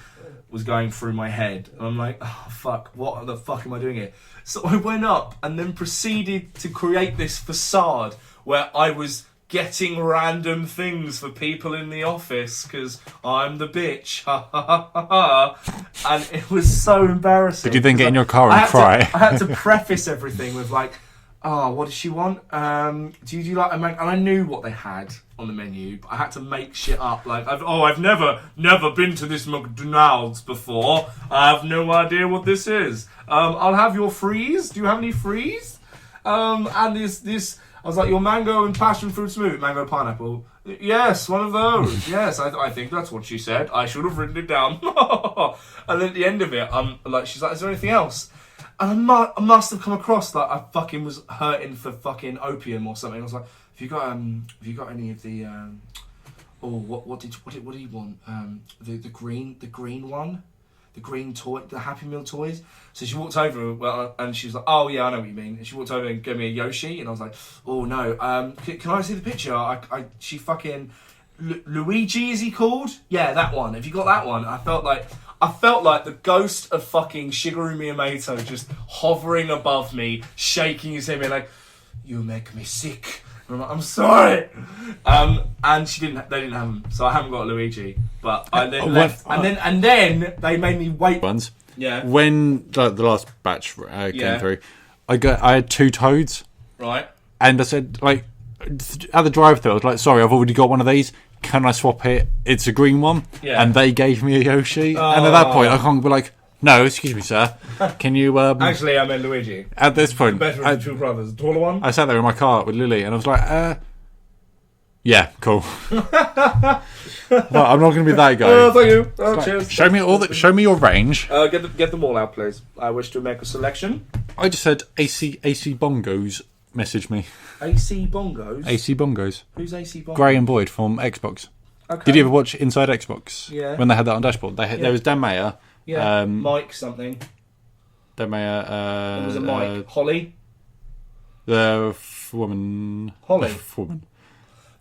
was going through my head, and I'm like, oh fuck, what the fuck am I doing here? So I went up and then proceeded to create this facade where I was getting random things for people in the office because I'm the bitch, and it was so embarrassing. Did you then get in your car and cry? I had to preface everything with like, oh, what does she want? Do you like? And I knew what they had on the menu, but I had to make shit up. Like, I've never been to this McDonald's before. I have no idea what this is. I'll have your freeze. Do you have any freeze? And this. I was like, your mango and passion fruit smoothie, mango pineapple. Yes, one of those. Yes, I think that's what she said. I should have written it down. And then at the end of it, I'm like, she's like, is there anything else? And I must have come across like I fucking was hurting for fucking opium or something. I was like, have you got any of the what do you want? The green one? The green toy, the Happy Meal toys. So she walked over, and she was like, "Oh yeah, I know what you mean." And she walked over and gave me a Yoshi, and I was like, "Oh no, can I see the picture?" She fucking Luigi, is he called? Yeah, that one. Have you got that one? I felt like the ghost of fucking Shigeru Miyamoto just hovering above me, shaking his head, being like, "You make me sick." And I'm like, I'm sorry. And they didn't have them, so I haven't got Luigi. But I then left, and then they made me wait. Ones. Yeah. When the last batch came through, I had 2 Toads. Right. And I said, like, at the drive-thru, I was like, sorry, I've already got one of these. Can I swap it? It's a green one. Yeah. And they gave me a Yoshi. And at that point, I can't be like, no, excuse me, sir. Can you... Actually, I meant Luigi. At this point... Better of the two brothers. The taller one? I sat there in my car with Lily, and I was like, yeah, cool. Well, I'm not going to be that guy. Oh, thank you. Cheers. Show me your range. Get them all out, please. I wish to make a selection. I just said AC Bongos messaged me. AC Bongos? AC Bongos. Who's AC Bongos? Gray and Boyd from Xbox. Okay. Did you ever watch Inside Xbox? Yeah. When they had that on Dashboard. There was Dan Mayer. Yeah. Mike something. Dan Mayer. There was a Mike. Holly? The woman. Holly. The woman.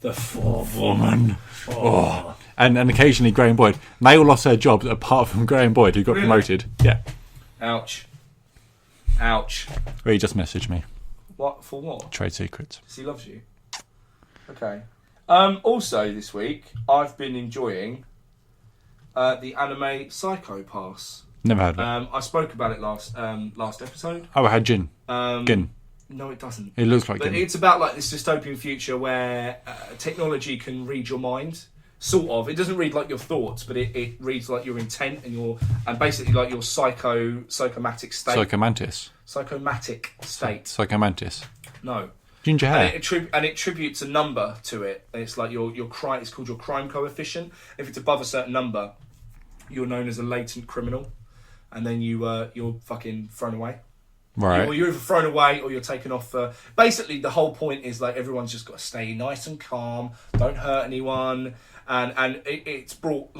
The fourth woman. Oh. And occasionally Graham Boyd. They all lost their jobs apart from Graham Boyd, who got promoted. Yeah. Ouch. Well, he just messaged me. What? For what? Trade secrets. Because he loves you. Okay. Also, this week, I've been enjoying the anime Psycho Pass. Never heard of it. I spoke about it last episode. Oh, it had Gin. Gin. No, it doesn't. It looks like But Gin. it's about like this dystopian future where technology can read your mind. Sort of. It doesn't read like your thoughts, but it reads like your intent and basically like your psychomatic state. Psychomatic state. Psychomantis. No. Ginger hair. And it tributes a number to it. And it's like your crime. It's called your crime coefficient. If it's above a certain number, you're known as a latent criminal, and then you're fucking thrown away. Right. Or you're either thrown away or you're taken off. Basically, the whole point is like everyone's just got to stay nice and calm, don't hurt anyone, and it's brought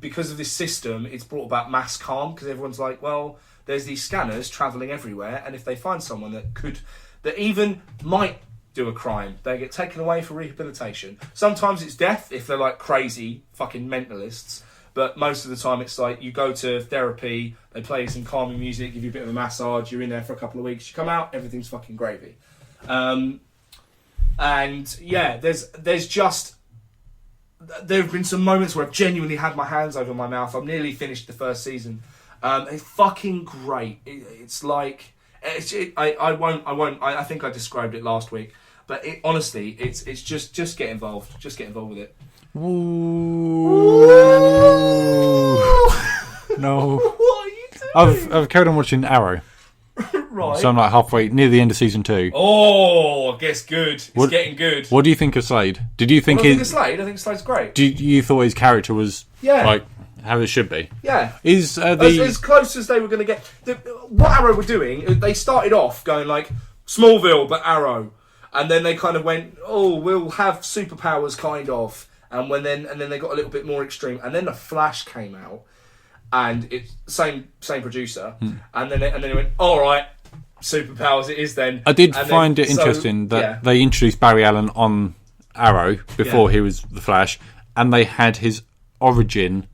because of this system, it's brought about mass calm because everyone's like, well, there's these scanners traveling everywhere, and if they find someone that even might do a crime, they get taken away for rehabilitation. Sometimes it's death if they're like crazy fucking mentalists. But most of the time it's like you go to therapy, they play some calming music, give you a bit of a massage, you're in there for a couple of weeks, you come out, everything's fucking gravy. And yeah, there have been some moments where I've genuinely had my hands over my mouth. I've nearly finished the first season. It's fucking great. It's like I think I described it last week, but honestly, it's just get involved. Just get involved with it. Ooh. No. What are you doing? I've carried on watching Arrow. Right. So I'm like halfway, near the end of season 2. Oh, I guess good. It's getting good. What do you think of Slade? Did you think I think of Slade? I think Slade's great. You thought his character was like how it should be? Yeah. Is as close as they were going to get. What Arrow were doing, they started off going like Smallville but Arrow, and then they kind of went, oh, we'll have superpowers kind of. And then they got a little bit more extreme, and then the Flash came out, and it's same producer, and then they went, all right, superpowers it is then. I did And find then- it interesting that yeah. they introduced Barry Allen on Arrow before he was the Flash, and they had his origin,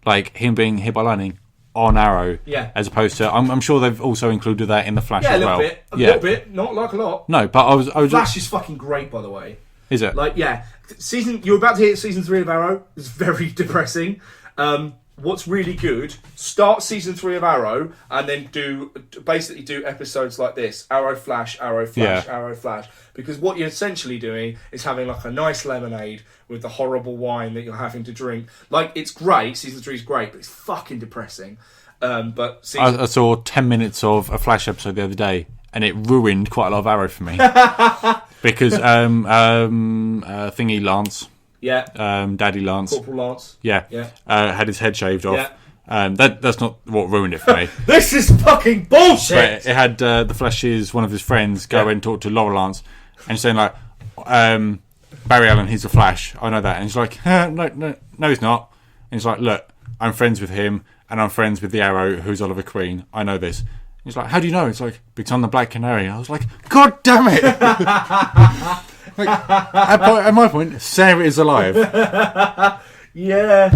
like him being hit by lightning, on Arrow. Yeah. As opposed to, I'm sure they've also included that in the Flash Yeah, a as little well. bit. A little bit, not like a lot. No, but I was Flash is fucking great, by the way. Is it? Like, yeah, you're about to hit season 3 of Arrow. It's very depressing. What's really good? Start season 3 of Arrow, and then basically do episodes like this: Arrow Flash, Arrow Flash, Yeah. Arrow Flash. Because what you're essentially doing is having like a nice lemonade with the horrible wine that you're having to drink. Like, it's great. Season 3 is great, but it's fucking depressing. But season I saw 10 minutes of a Flash episode the other day, and it ruined quite a lot of Arrow for me. Because Thingy Lance, Daddy Lance, Corporal Lance. had his head shaved off. Yeah. That's not what ruined it for me. This is fucking bullshit. But it had the Flash's one of his friends go and talk to Laurel Lance, and saying like, Barry Allen, he's the Flash. I know that, and he's like, no, he's not. And he's like, look, I'm friends with him, and I'm friends with the Arrow, who's Oliver Queen. I know this. And he's like, how do you know? It's like, because I'm the Black Canary. I was like, God damn it! Like, at my point, Sarah is alive. Yeah.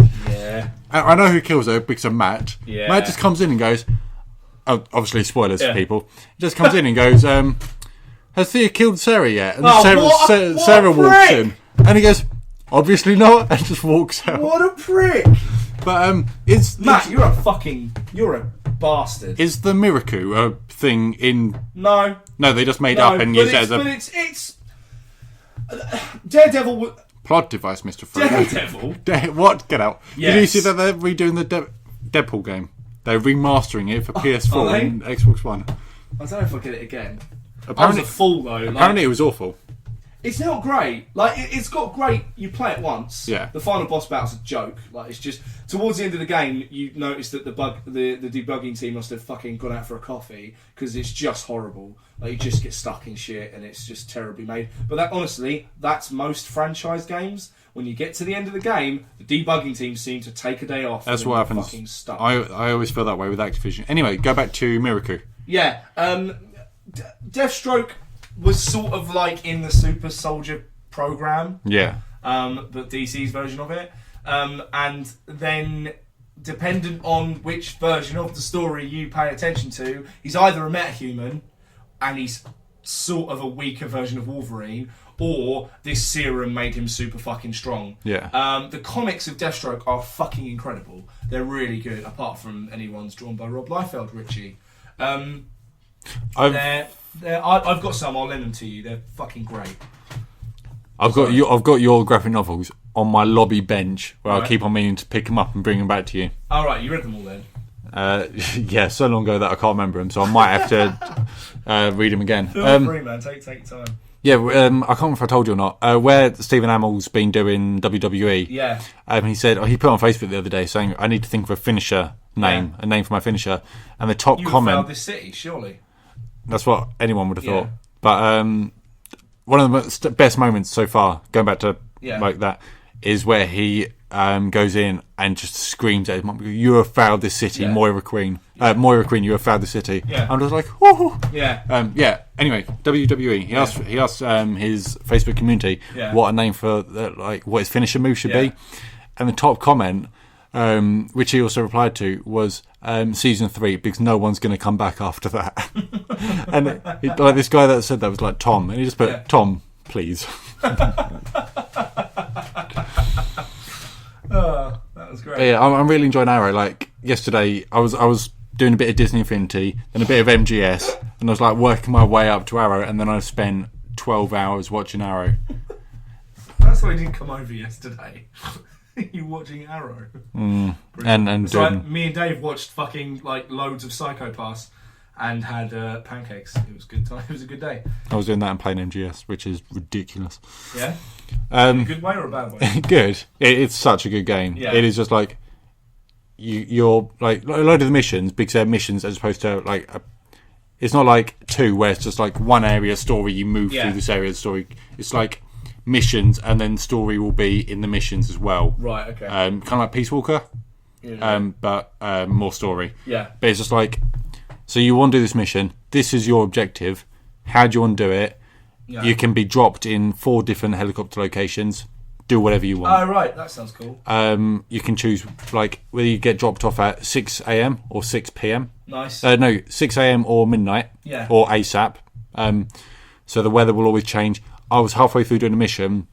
I know who kills her because of Matt. Yeah. Matt just comes in and goes, oh, obviously spoilers for Yeah. people. He just comes in and goes, has Thea killed Sarah yet? And Oh, Sarah what a walks prick! in. And he goes, obviously not, and just walks out. What a prick! But Matt, you're a bastard. is the Miracle a thing in... No, No, they just made up and used it as but a it's Daredevil. plot device, Mr. Frodo. Daredevil. What? Get out. Did you Yes. see that they're redoing the Deadpool game? They're remastering it for PS4 are they? and Xbox One. I don't know if I'll get it again. I was Apparently, a fool though. apparently it was awful. It's not great. Like, it's got great. You play it once. Yeah. The final boss battle's a joke. Like, it's just towards the end of the game, you notice that the debugging team must have fucking gone out for a coffee because it's just horrible. Like, you just get stuck in shit and it's just terribly made. But that, honestly, that's most franchise games. When you get to the end of the game, the debugging team seem to take a day off. That's and what you're happens. Fucking stuck. I always feel that way with Activision. Anyway, go back to Miracle. Yeah. Deathstroke was sort of like in the Super Soldier program. Yeah. But DC's version of it. And then, dependent on which version of the story you pay attention to, he's either a metahuman, and he's sort of a weaker version of Wolverine, or this serum made him super fucking strong. Yeah. The comics of Deathstroke are fucking incredible. They're really good, apart from any ones drawn by Rob Liefeld, Richie. I've got some. I'll lend them to you. They're fucking great. I've got your graphic novels on my lobby bench where I Right. keep on meaning to pick them up and bring them back to you. All right, you read them all then. Yeah, so long ago that I can't remember them, so I might have to read them again. Feel free, man. Take your time. Yeah, I can't remember if I told you or not. Where Stephen Amell's been doing WWE, Yeah. he said he put on Facebook the other day saying I need to think of a finisher name, a name for my finisher, and the top You comment. found this city, surely. That's what anyone would have Yeah. thought. But one of the best moments so far, going back to Yeah. like that, is where he goes in and just screams at his mum, "You have failed this city, Yeah. Moira Queen. Moira Queen, you have failed the city." Yeah. I'm just like, whoo. Yeah. Yeah. Anyway, WWE. He asked his Facebook community Yeah. what a name for what his finisher move should be, and the top comment, which he also replied to, was season 3 because no one's going to come back after that. And like this guy that said that was like Tom, and he just put Tom, please. Oh, that was great. But yeah, I'm really enjoying Arrow. Like yesterday, I was doing a bit of Disney Infinity, then a bit of MGS, and I was like working my way up to Arrow, and then I spent 12 hours watching Arrow. That's why I didn't come over yesterday. You watching Arrow? And It's like me and Dave watched fucking like loads of Psychopaths and had pancakes. It was a good time. It was a good day. I was doing that and playing MGS, which is ridiculous. Yeah. In a good way or a bad way? Good. It's such a good game. Yeah. It is just like you're like a load of the missions, because they're missions as opposed to like it's not like 2 where it's just like one area story, you move through this area of the story. It's like missions, and then story will be in the missions as well. Right. Okay. Kind of like Peace Walker, Yeah. but more story. Yeah. But it's just like So you want to do this mission. This is your objective. How do you want to do it? Yeah. You can be dropped in 4 different helicopter locations. Do whatever you want. Oh, right. That sounds cool. You can choose like whether you get dropped off at 6 a.m. or 6 p.m. Nice. No, 6 a.m. or midnight. Yeah. Or ASAP. So the weather will always change. I was halfway through doing a mission.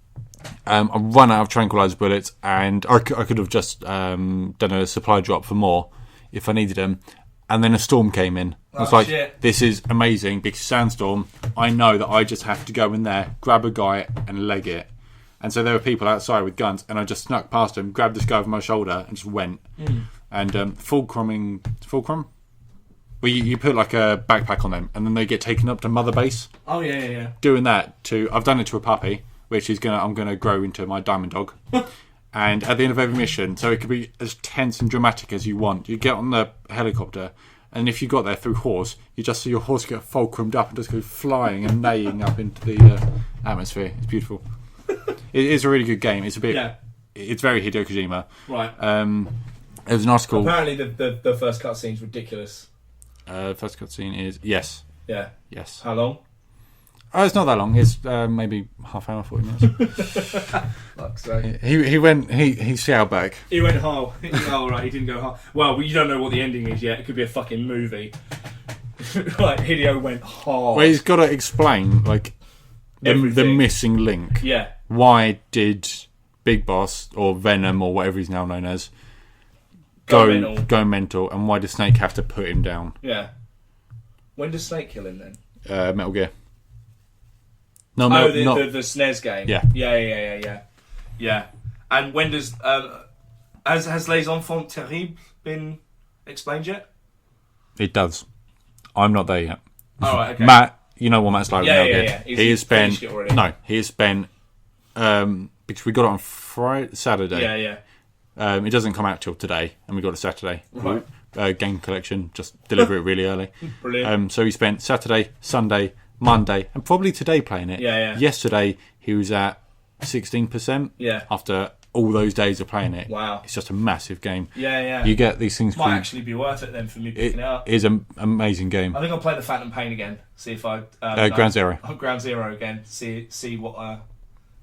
I run out of tranquilizer bullets, and I could have just done a supply drop for more if I needed them. And then a storm came in. I was like, shit. this is amazing because sandstorm, I know that I just have to go in there, grab a guy and leg it. And so there were people outside with guns, and I just snuck past them, grabbed this guy over my shoulder and just went. And fulcrum? Well, you put like a backpack on them and then they get taken up to Mother Base. Oh, yeah. Doing that I've done it to a puppy, which I'm gonna grow into my diamond dog. And at the end of every mission, so it could be as tense and dramatic as you want, you get on the helicopter, and if you got there through horse, you just see your horse get fulcrumed up and just go flying and neighing up into the atmosphere. It's beautiful. It is a really good game. It's a bit. Yeah. It's very Hideo Kojima. Right. There was an article. Apparently, the first cutscene's ridiculous. First cutscene is yes. Yeah. Yes. How long? Oh, it's not that long. It's maybe half hour, 40 minutes. Fuck's sake. He scaled back. He went hard. Oh, right, he didn't go hard. Well, you don't know what the ending is yet. It could be a fucking movie. Like, Hideo went hard. Well, he's got to explain like the Everything. missing link. Yeah. Why did Big Boss or Venom or whatever he's now known as go mental, and why did Snake have to put him down? Yeah. When does Snake kill him then? Metal Gear. No, Oh, not the SNES game. Yeah. Yeah. And when does has Les Enfants Terribles been explained yet? it does. I'm not there yet. Oh, right, okay. Matt, you know what Matt's like. Yeah, with Metal yeah, Gear. yeah. He has spent finished it already. he has spent because we got it on Saturday. Yeah. It doesn't come out till today, and we got it Saturday. Right. Game collection, just deliver it really early. Brilliant. So he spent Saturday, Sunday, Monday, and probably today playing it. Yeah. Yesterday he was at 16%. Yeah. After all those days of playing it. Wow. It's just a massive game. Yeah. You get these things. Might actually be worth it then for me picking it up. It is an amazing game. I think I'll play the Phantom Pain again. See if I Ground Zero. Ground Zero again. See what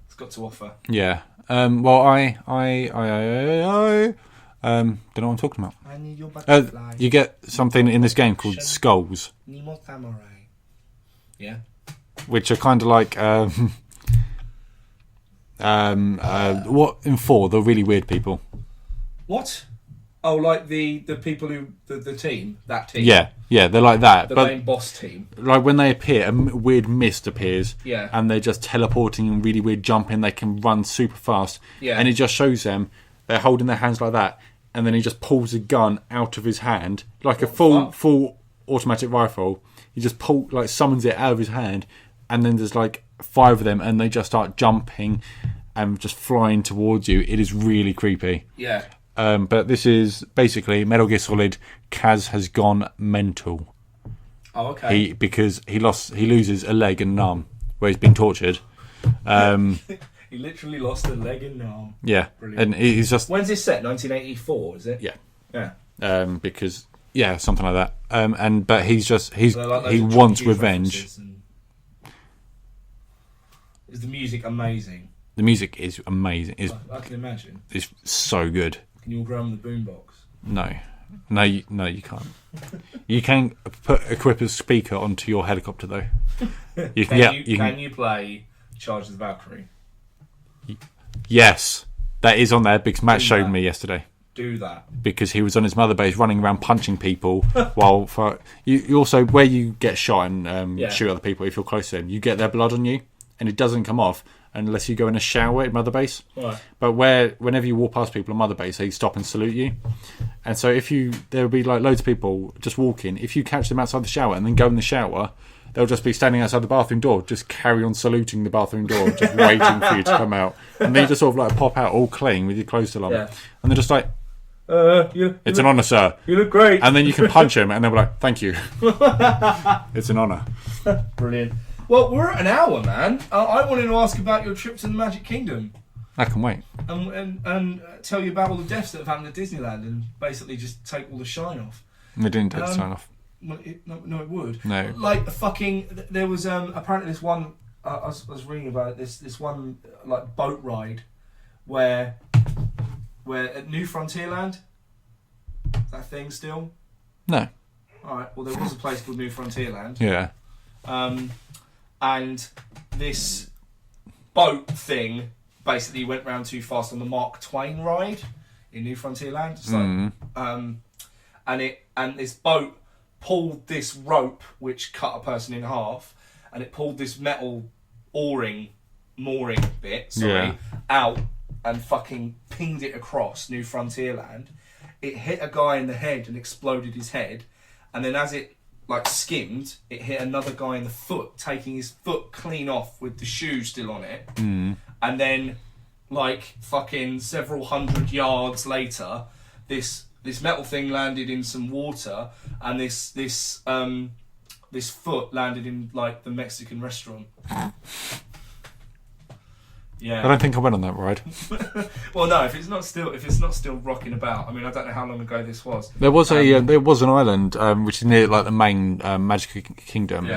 it's got to offer. Yeah. Well, I don't know what I'm talking about. I need your butterfly. You get something in this game called skulls, Nemo Samurai. Yeah. which are kind of like what in 4 the really weird people. What? Oh, like the people who the team, that team. Yeah, they're like that. The but main boss team. like when they appear, a weird mist appears. Yeah. And they're just teleporting and really weird jumping. They can run super fast. Yeah. And it just shows them they're holding their hands like that, and then he just pulls a gun out of his hand, like a full automatic rifle. He just summons it out of his hand, and then there's like 5 of them, and they just start jumping and just flying towards you. It is really creepy. Yeah. But this is basically Metal Gear Solid. Kaz has gone mental. Oh, okay. Because he loses a leg and an arm where he's been tortured. He literally lost a leg and an arm. Yeah, Brilliant. and he's just When's this set? 1984, is it? yeah. Yeah. Because something like that. But he So like those he are wants John Hughes revenge. references and- Is the music amazing? The music is amazing. I can imagine. It's so good. Can you all grow on the boombox? No, you can't. You can equip a speaker onto your helicopter though. Can you play Charge of the Valkyrie? Yes, that is on there because Matt Do showed that. me yesterday. Do that. Because he was on his mother base running around punching people while you also where you get shot and shoot other people if you're close to them, you get their blood on you and it doesn't come off unless you go in a shower at mother base. Right. But whenever you walk past people on mother base, they stop and salute you. And so there'll be like loads of people just walking. If you catch them outside the shower and then go in the shower, they'll just be standing outside the bathroom door, just carry on saluting the bathroom door, just waiting for you to come out. And then you just sort of like pop out all clean with your clothes still on. Yeah. And they're just like, it's an honour, sir. You look great. And then you can punch them and they'll be like, thank you. It's an honour. Brilliant. Well, we're at an hour, man. I wanted to ask about your trip to the Magic Kingdom I can wait. and tell you about all the deaths that have happened at Disneyland and basically just take all the shine off. They didn't take the sign off. Well, no, it would. No. Like fucking. There was apparently this one. I was reading about it. This one like boat ride, where at New Frontierland. That thing still. No. All right. Well, there was a place called New Frontierland. Yeah. And this boat thing basically went round too fast on the Mark Twain ride in New Frontierland. It's like, and this boat pulled this rope which cut a person in half, and it pulled this metal mooring bit, out and fucking pinged it across New Frontierland. It hit a guy in the head and exploded his head, and then as it like skimmed, it hit another guy in the foot, taking his foot clean off with the shoe still on it. And then, like fucking several hundred yards later, this metal thing landed in some water, and this foot landed in like the Mexican restaurant. Yeah. I don't think I went on that ride. Well, no, if it's not still rocking about. I mean, I don't know how long ago this was. There was there was an island which is near like the main Magic Kingdom,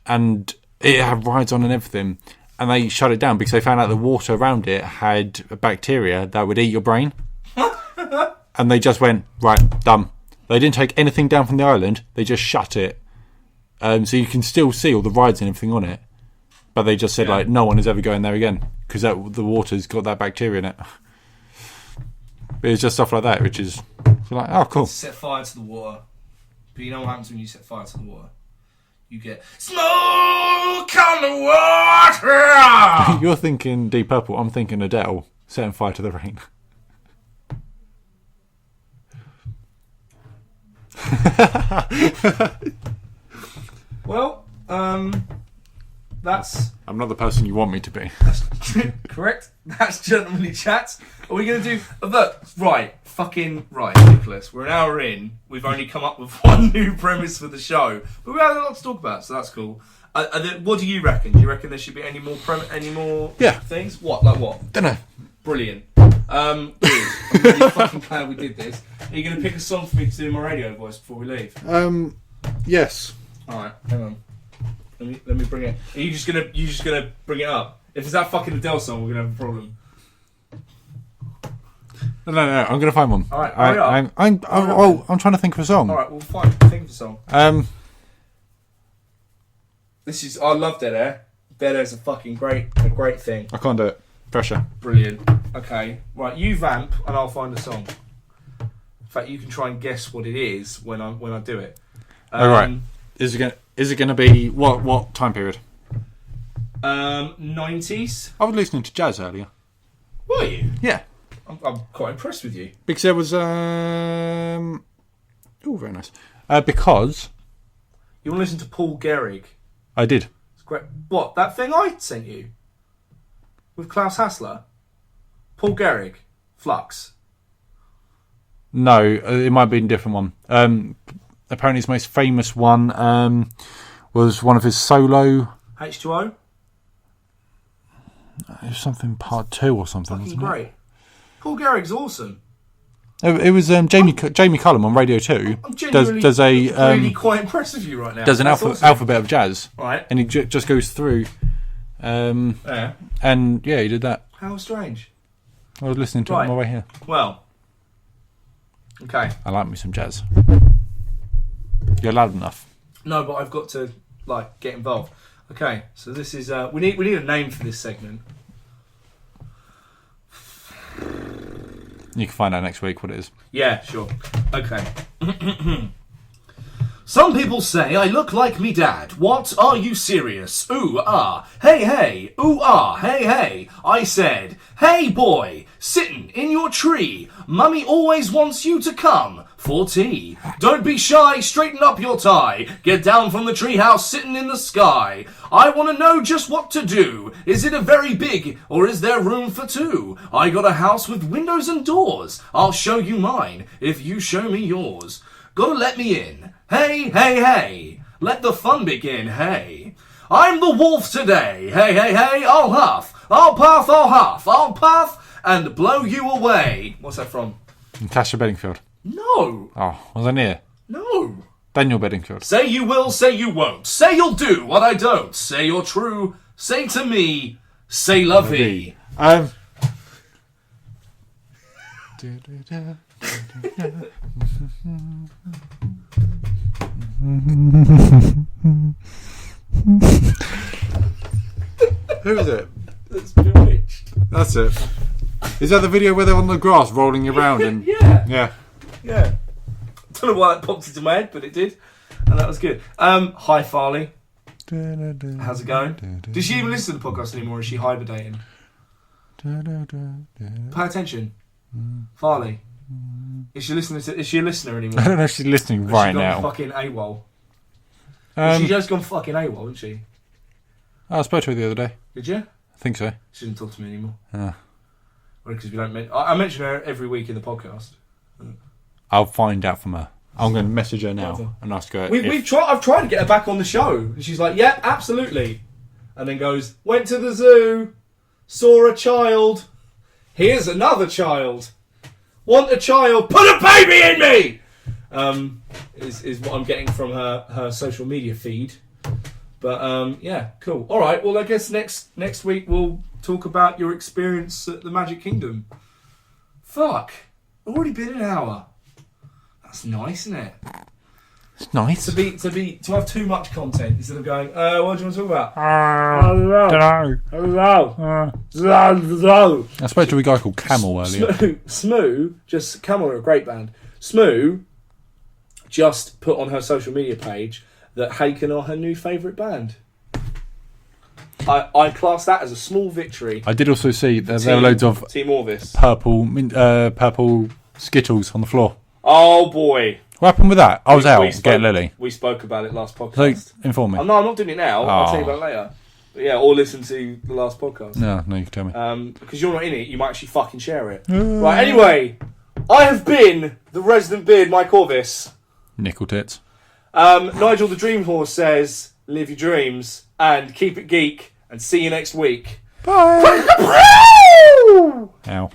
and it had rides on and everything, and they shut it down because they found out the water around it had a bacteria that would eat your brain, and they just went right, done. They didn't take anything down from the island; they just shut it, so you can still see all the rides and everything on it. But they just said, like, no one is ever going there again because the water's got that bacteria in it. But it's just stuff like that, which is like, oh, cool. Set fire to the water. But you know what happens when you set fire to the water? You get smoke on the water! You're thinking Deep Purple. I'm thinking Adele setting fire to the rain. Well, I'm not the person you want me to be. That's correct. That's Gentlemanly Chats. Are we going to do... Right, Nicholas. We're an hour in. We've only come up with one new premise for the show. But we had a lot to talk about, so that's cool. What do you reckon? Do you reckon there should be any more things? What? Like what? Dunno. Brilliant. Good. I'm really fucking glad we did this. Are you going to pick a song for me to do my radio voice before we leave? Yes. Alright, hang on. Let me bring it. Are you just gonna bring it up? If it's that fucking Adele song, we're gonna have a problem. No. I'm gonna find one. All right, hurry up. I'm trying to think of a song. All right, we'll think of a song. I love Dead Air. Dead Air's a great thing. I can't do it. Pressure. Brilliant. Okay, right. You vamp, and I'll find a song. In fact, you can try and guess what it is when I do it. All right. Is it going to be what time period? 90s. I was listening to jazz earlier. Were you? Yeah. I'm quite impressed with you. Because there was very nice. Because you want to listen to Paul Gehrig? I did. It's great. What, that thing I sent you with Klaus Hassler? Paul Gehrig, Flux. No, it might be a different one. Apparently his most famous one was one of his solo... H2O? It was something part 2 or something, Fucking wasn't great. Paul Gehrig's awesome. It was Jamie Cullum on Radio 2. I'm genuinely does a, really quite impressed with you right now. Does an alphabet of jazz. Right. And he just goes through. Yeah. And yeah, he did that. How strange. I was listening to it on my way here. Well. Okay. I like me some jazz. You're loud enough. No, but I've got to get involved. Okay, so this is we need a name for this segment. You can find out next week what it is. Yeah, sure. Okay. Some people say I look like me dad. What? Are you serious? Ooh, ah. Hey, hey. Ooh, ah. Hey, hey. I said, hey, boy. Sitting in your tree. Mummy always wants you to come for tea. Don't be shy. Straighten up your tie. Get down from the treehouse sitting in the sky. I want to know just what to do. Is it a very big or is there room for two? I got a house with windows and doors. I'll show you mine if you show me yours. Gotta let me in. Hey, hey, hey. Let the fun begin, hey. I'm the wolf today. Hey, hey, hey. I'll huff. I'll puff. I'll huff. I'll puff and blow you away. What's that from? Natasha Bedingfield. No. Oh, was I near? No. Daniel Bedingfield. Say you will, say you won't. Say you'll do what I don't. Say you're true. Say to me, say lovey. Who is it? That's Bewitched. That's it. Is that the video where they're on the grass rolling around and Yeah. yeah? Don't know why that popped into my head, but it did. And that was good. Hi, Farley. How's it going? Does she even listen to the podcast anymore, or is she hibernating? Pay attention. Farley. Is she a listener anymore? I don't know if she's listening right She's now. gone fucking AWOL. She Um, just gone fucking AWOL, hasn't she? I spoke to her the other day. Did you? I think so. She didn't talk to me anymore. Ah. Well, because we don't. I mention her every week in the podcast. I'll find out from her. I'm going to message her now Whatever. and ask her. I've tried to get her back on the show, and she's like, "Yeah, absolutely," and then goes, "Went to the zoo, saw a child. Here's another child. Want a child? Put a baby in me." Is what I'm getting from her social media feed. But yeah, cool. All right. Well, I guess next week we'll talk about your experience at the Magic Kingdom. Fuck, already been an hour. That's nice, isn't it? It's nice. To have too much content instead of going, what do you want to talk about? Hello. I spoke to a guy called Camel earlier. Smoo, Camel are a great band. Smoo just put on her social media page that Haken are her new favourite band. I class that as a small victory. I did also see that there were loads of Team Orvis. purple Skittles on the floor. Oh boy. What happened with that? I was out spoke- getting Lily. We spoke about it last So, podcast. inform me. No, I'm not doing it now. I'll Oh. tell you about it later. But yeah, or listen to the last podcast. No, you can tell me. Because you're not in it, you might actually fucking share it. Right, anyway, I have been the resident beard, Mike Orvis. Nickel tits. Nigel the Dream Horse says, live your dreams and keep it geek and see you next week. Bye. Ow.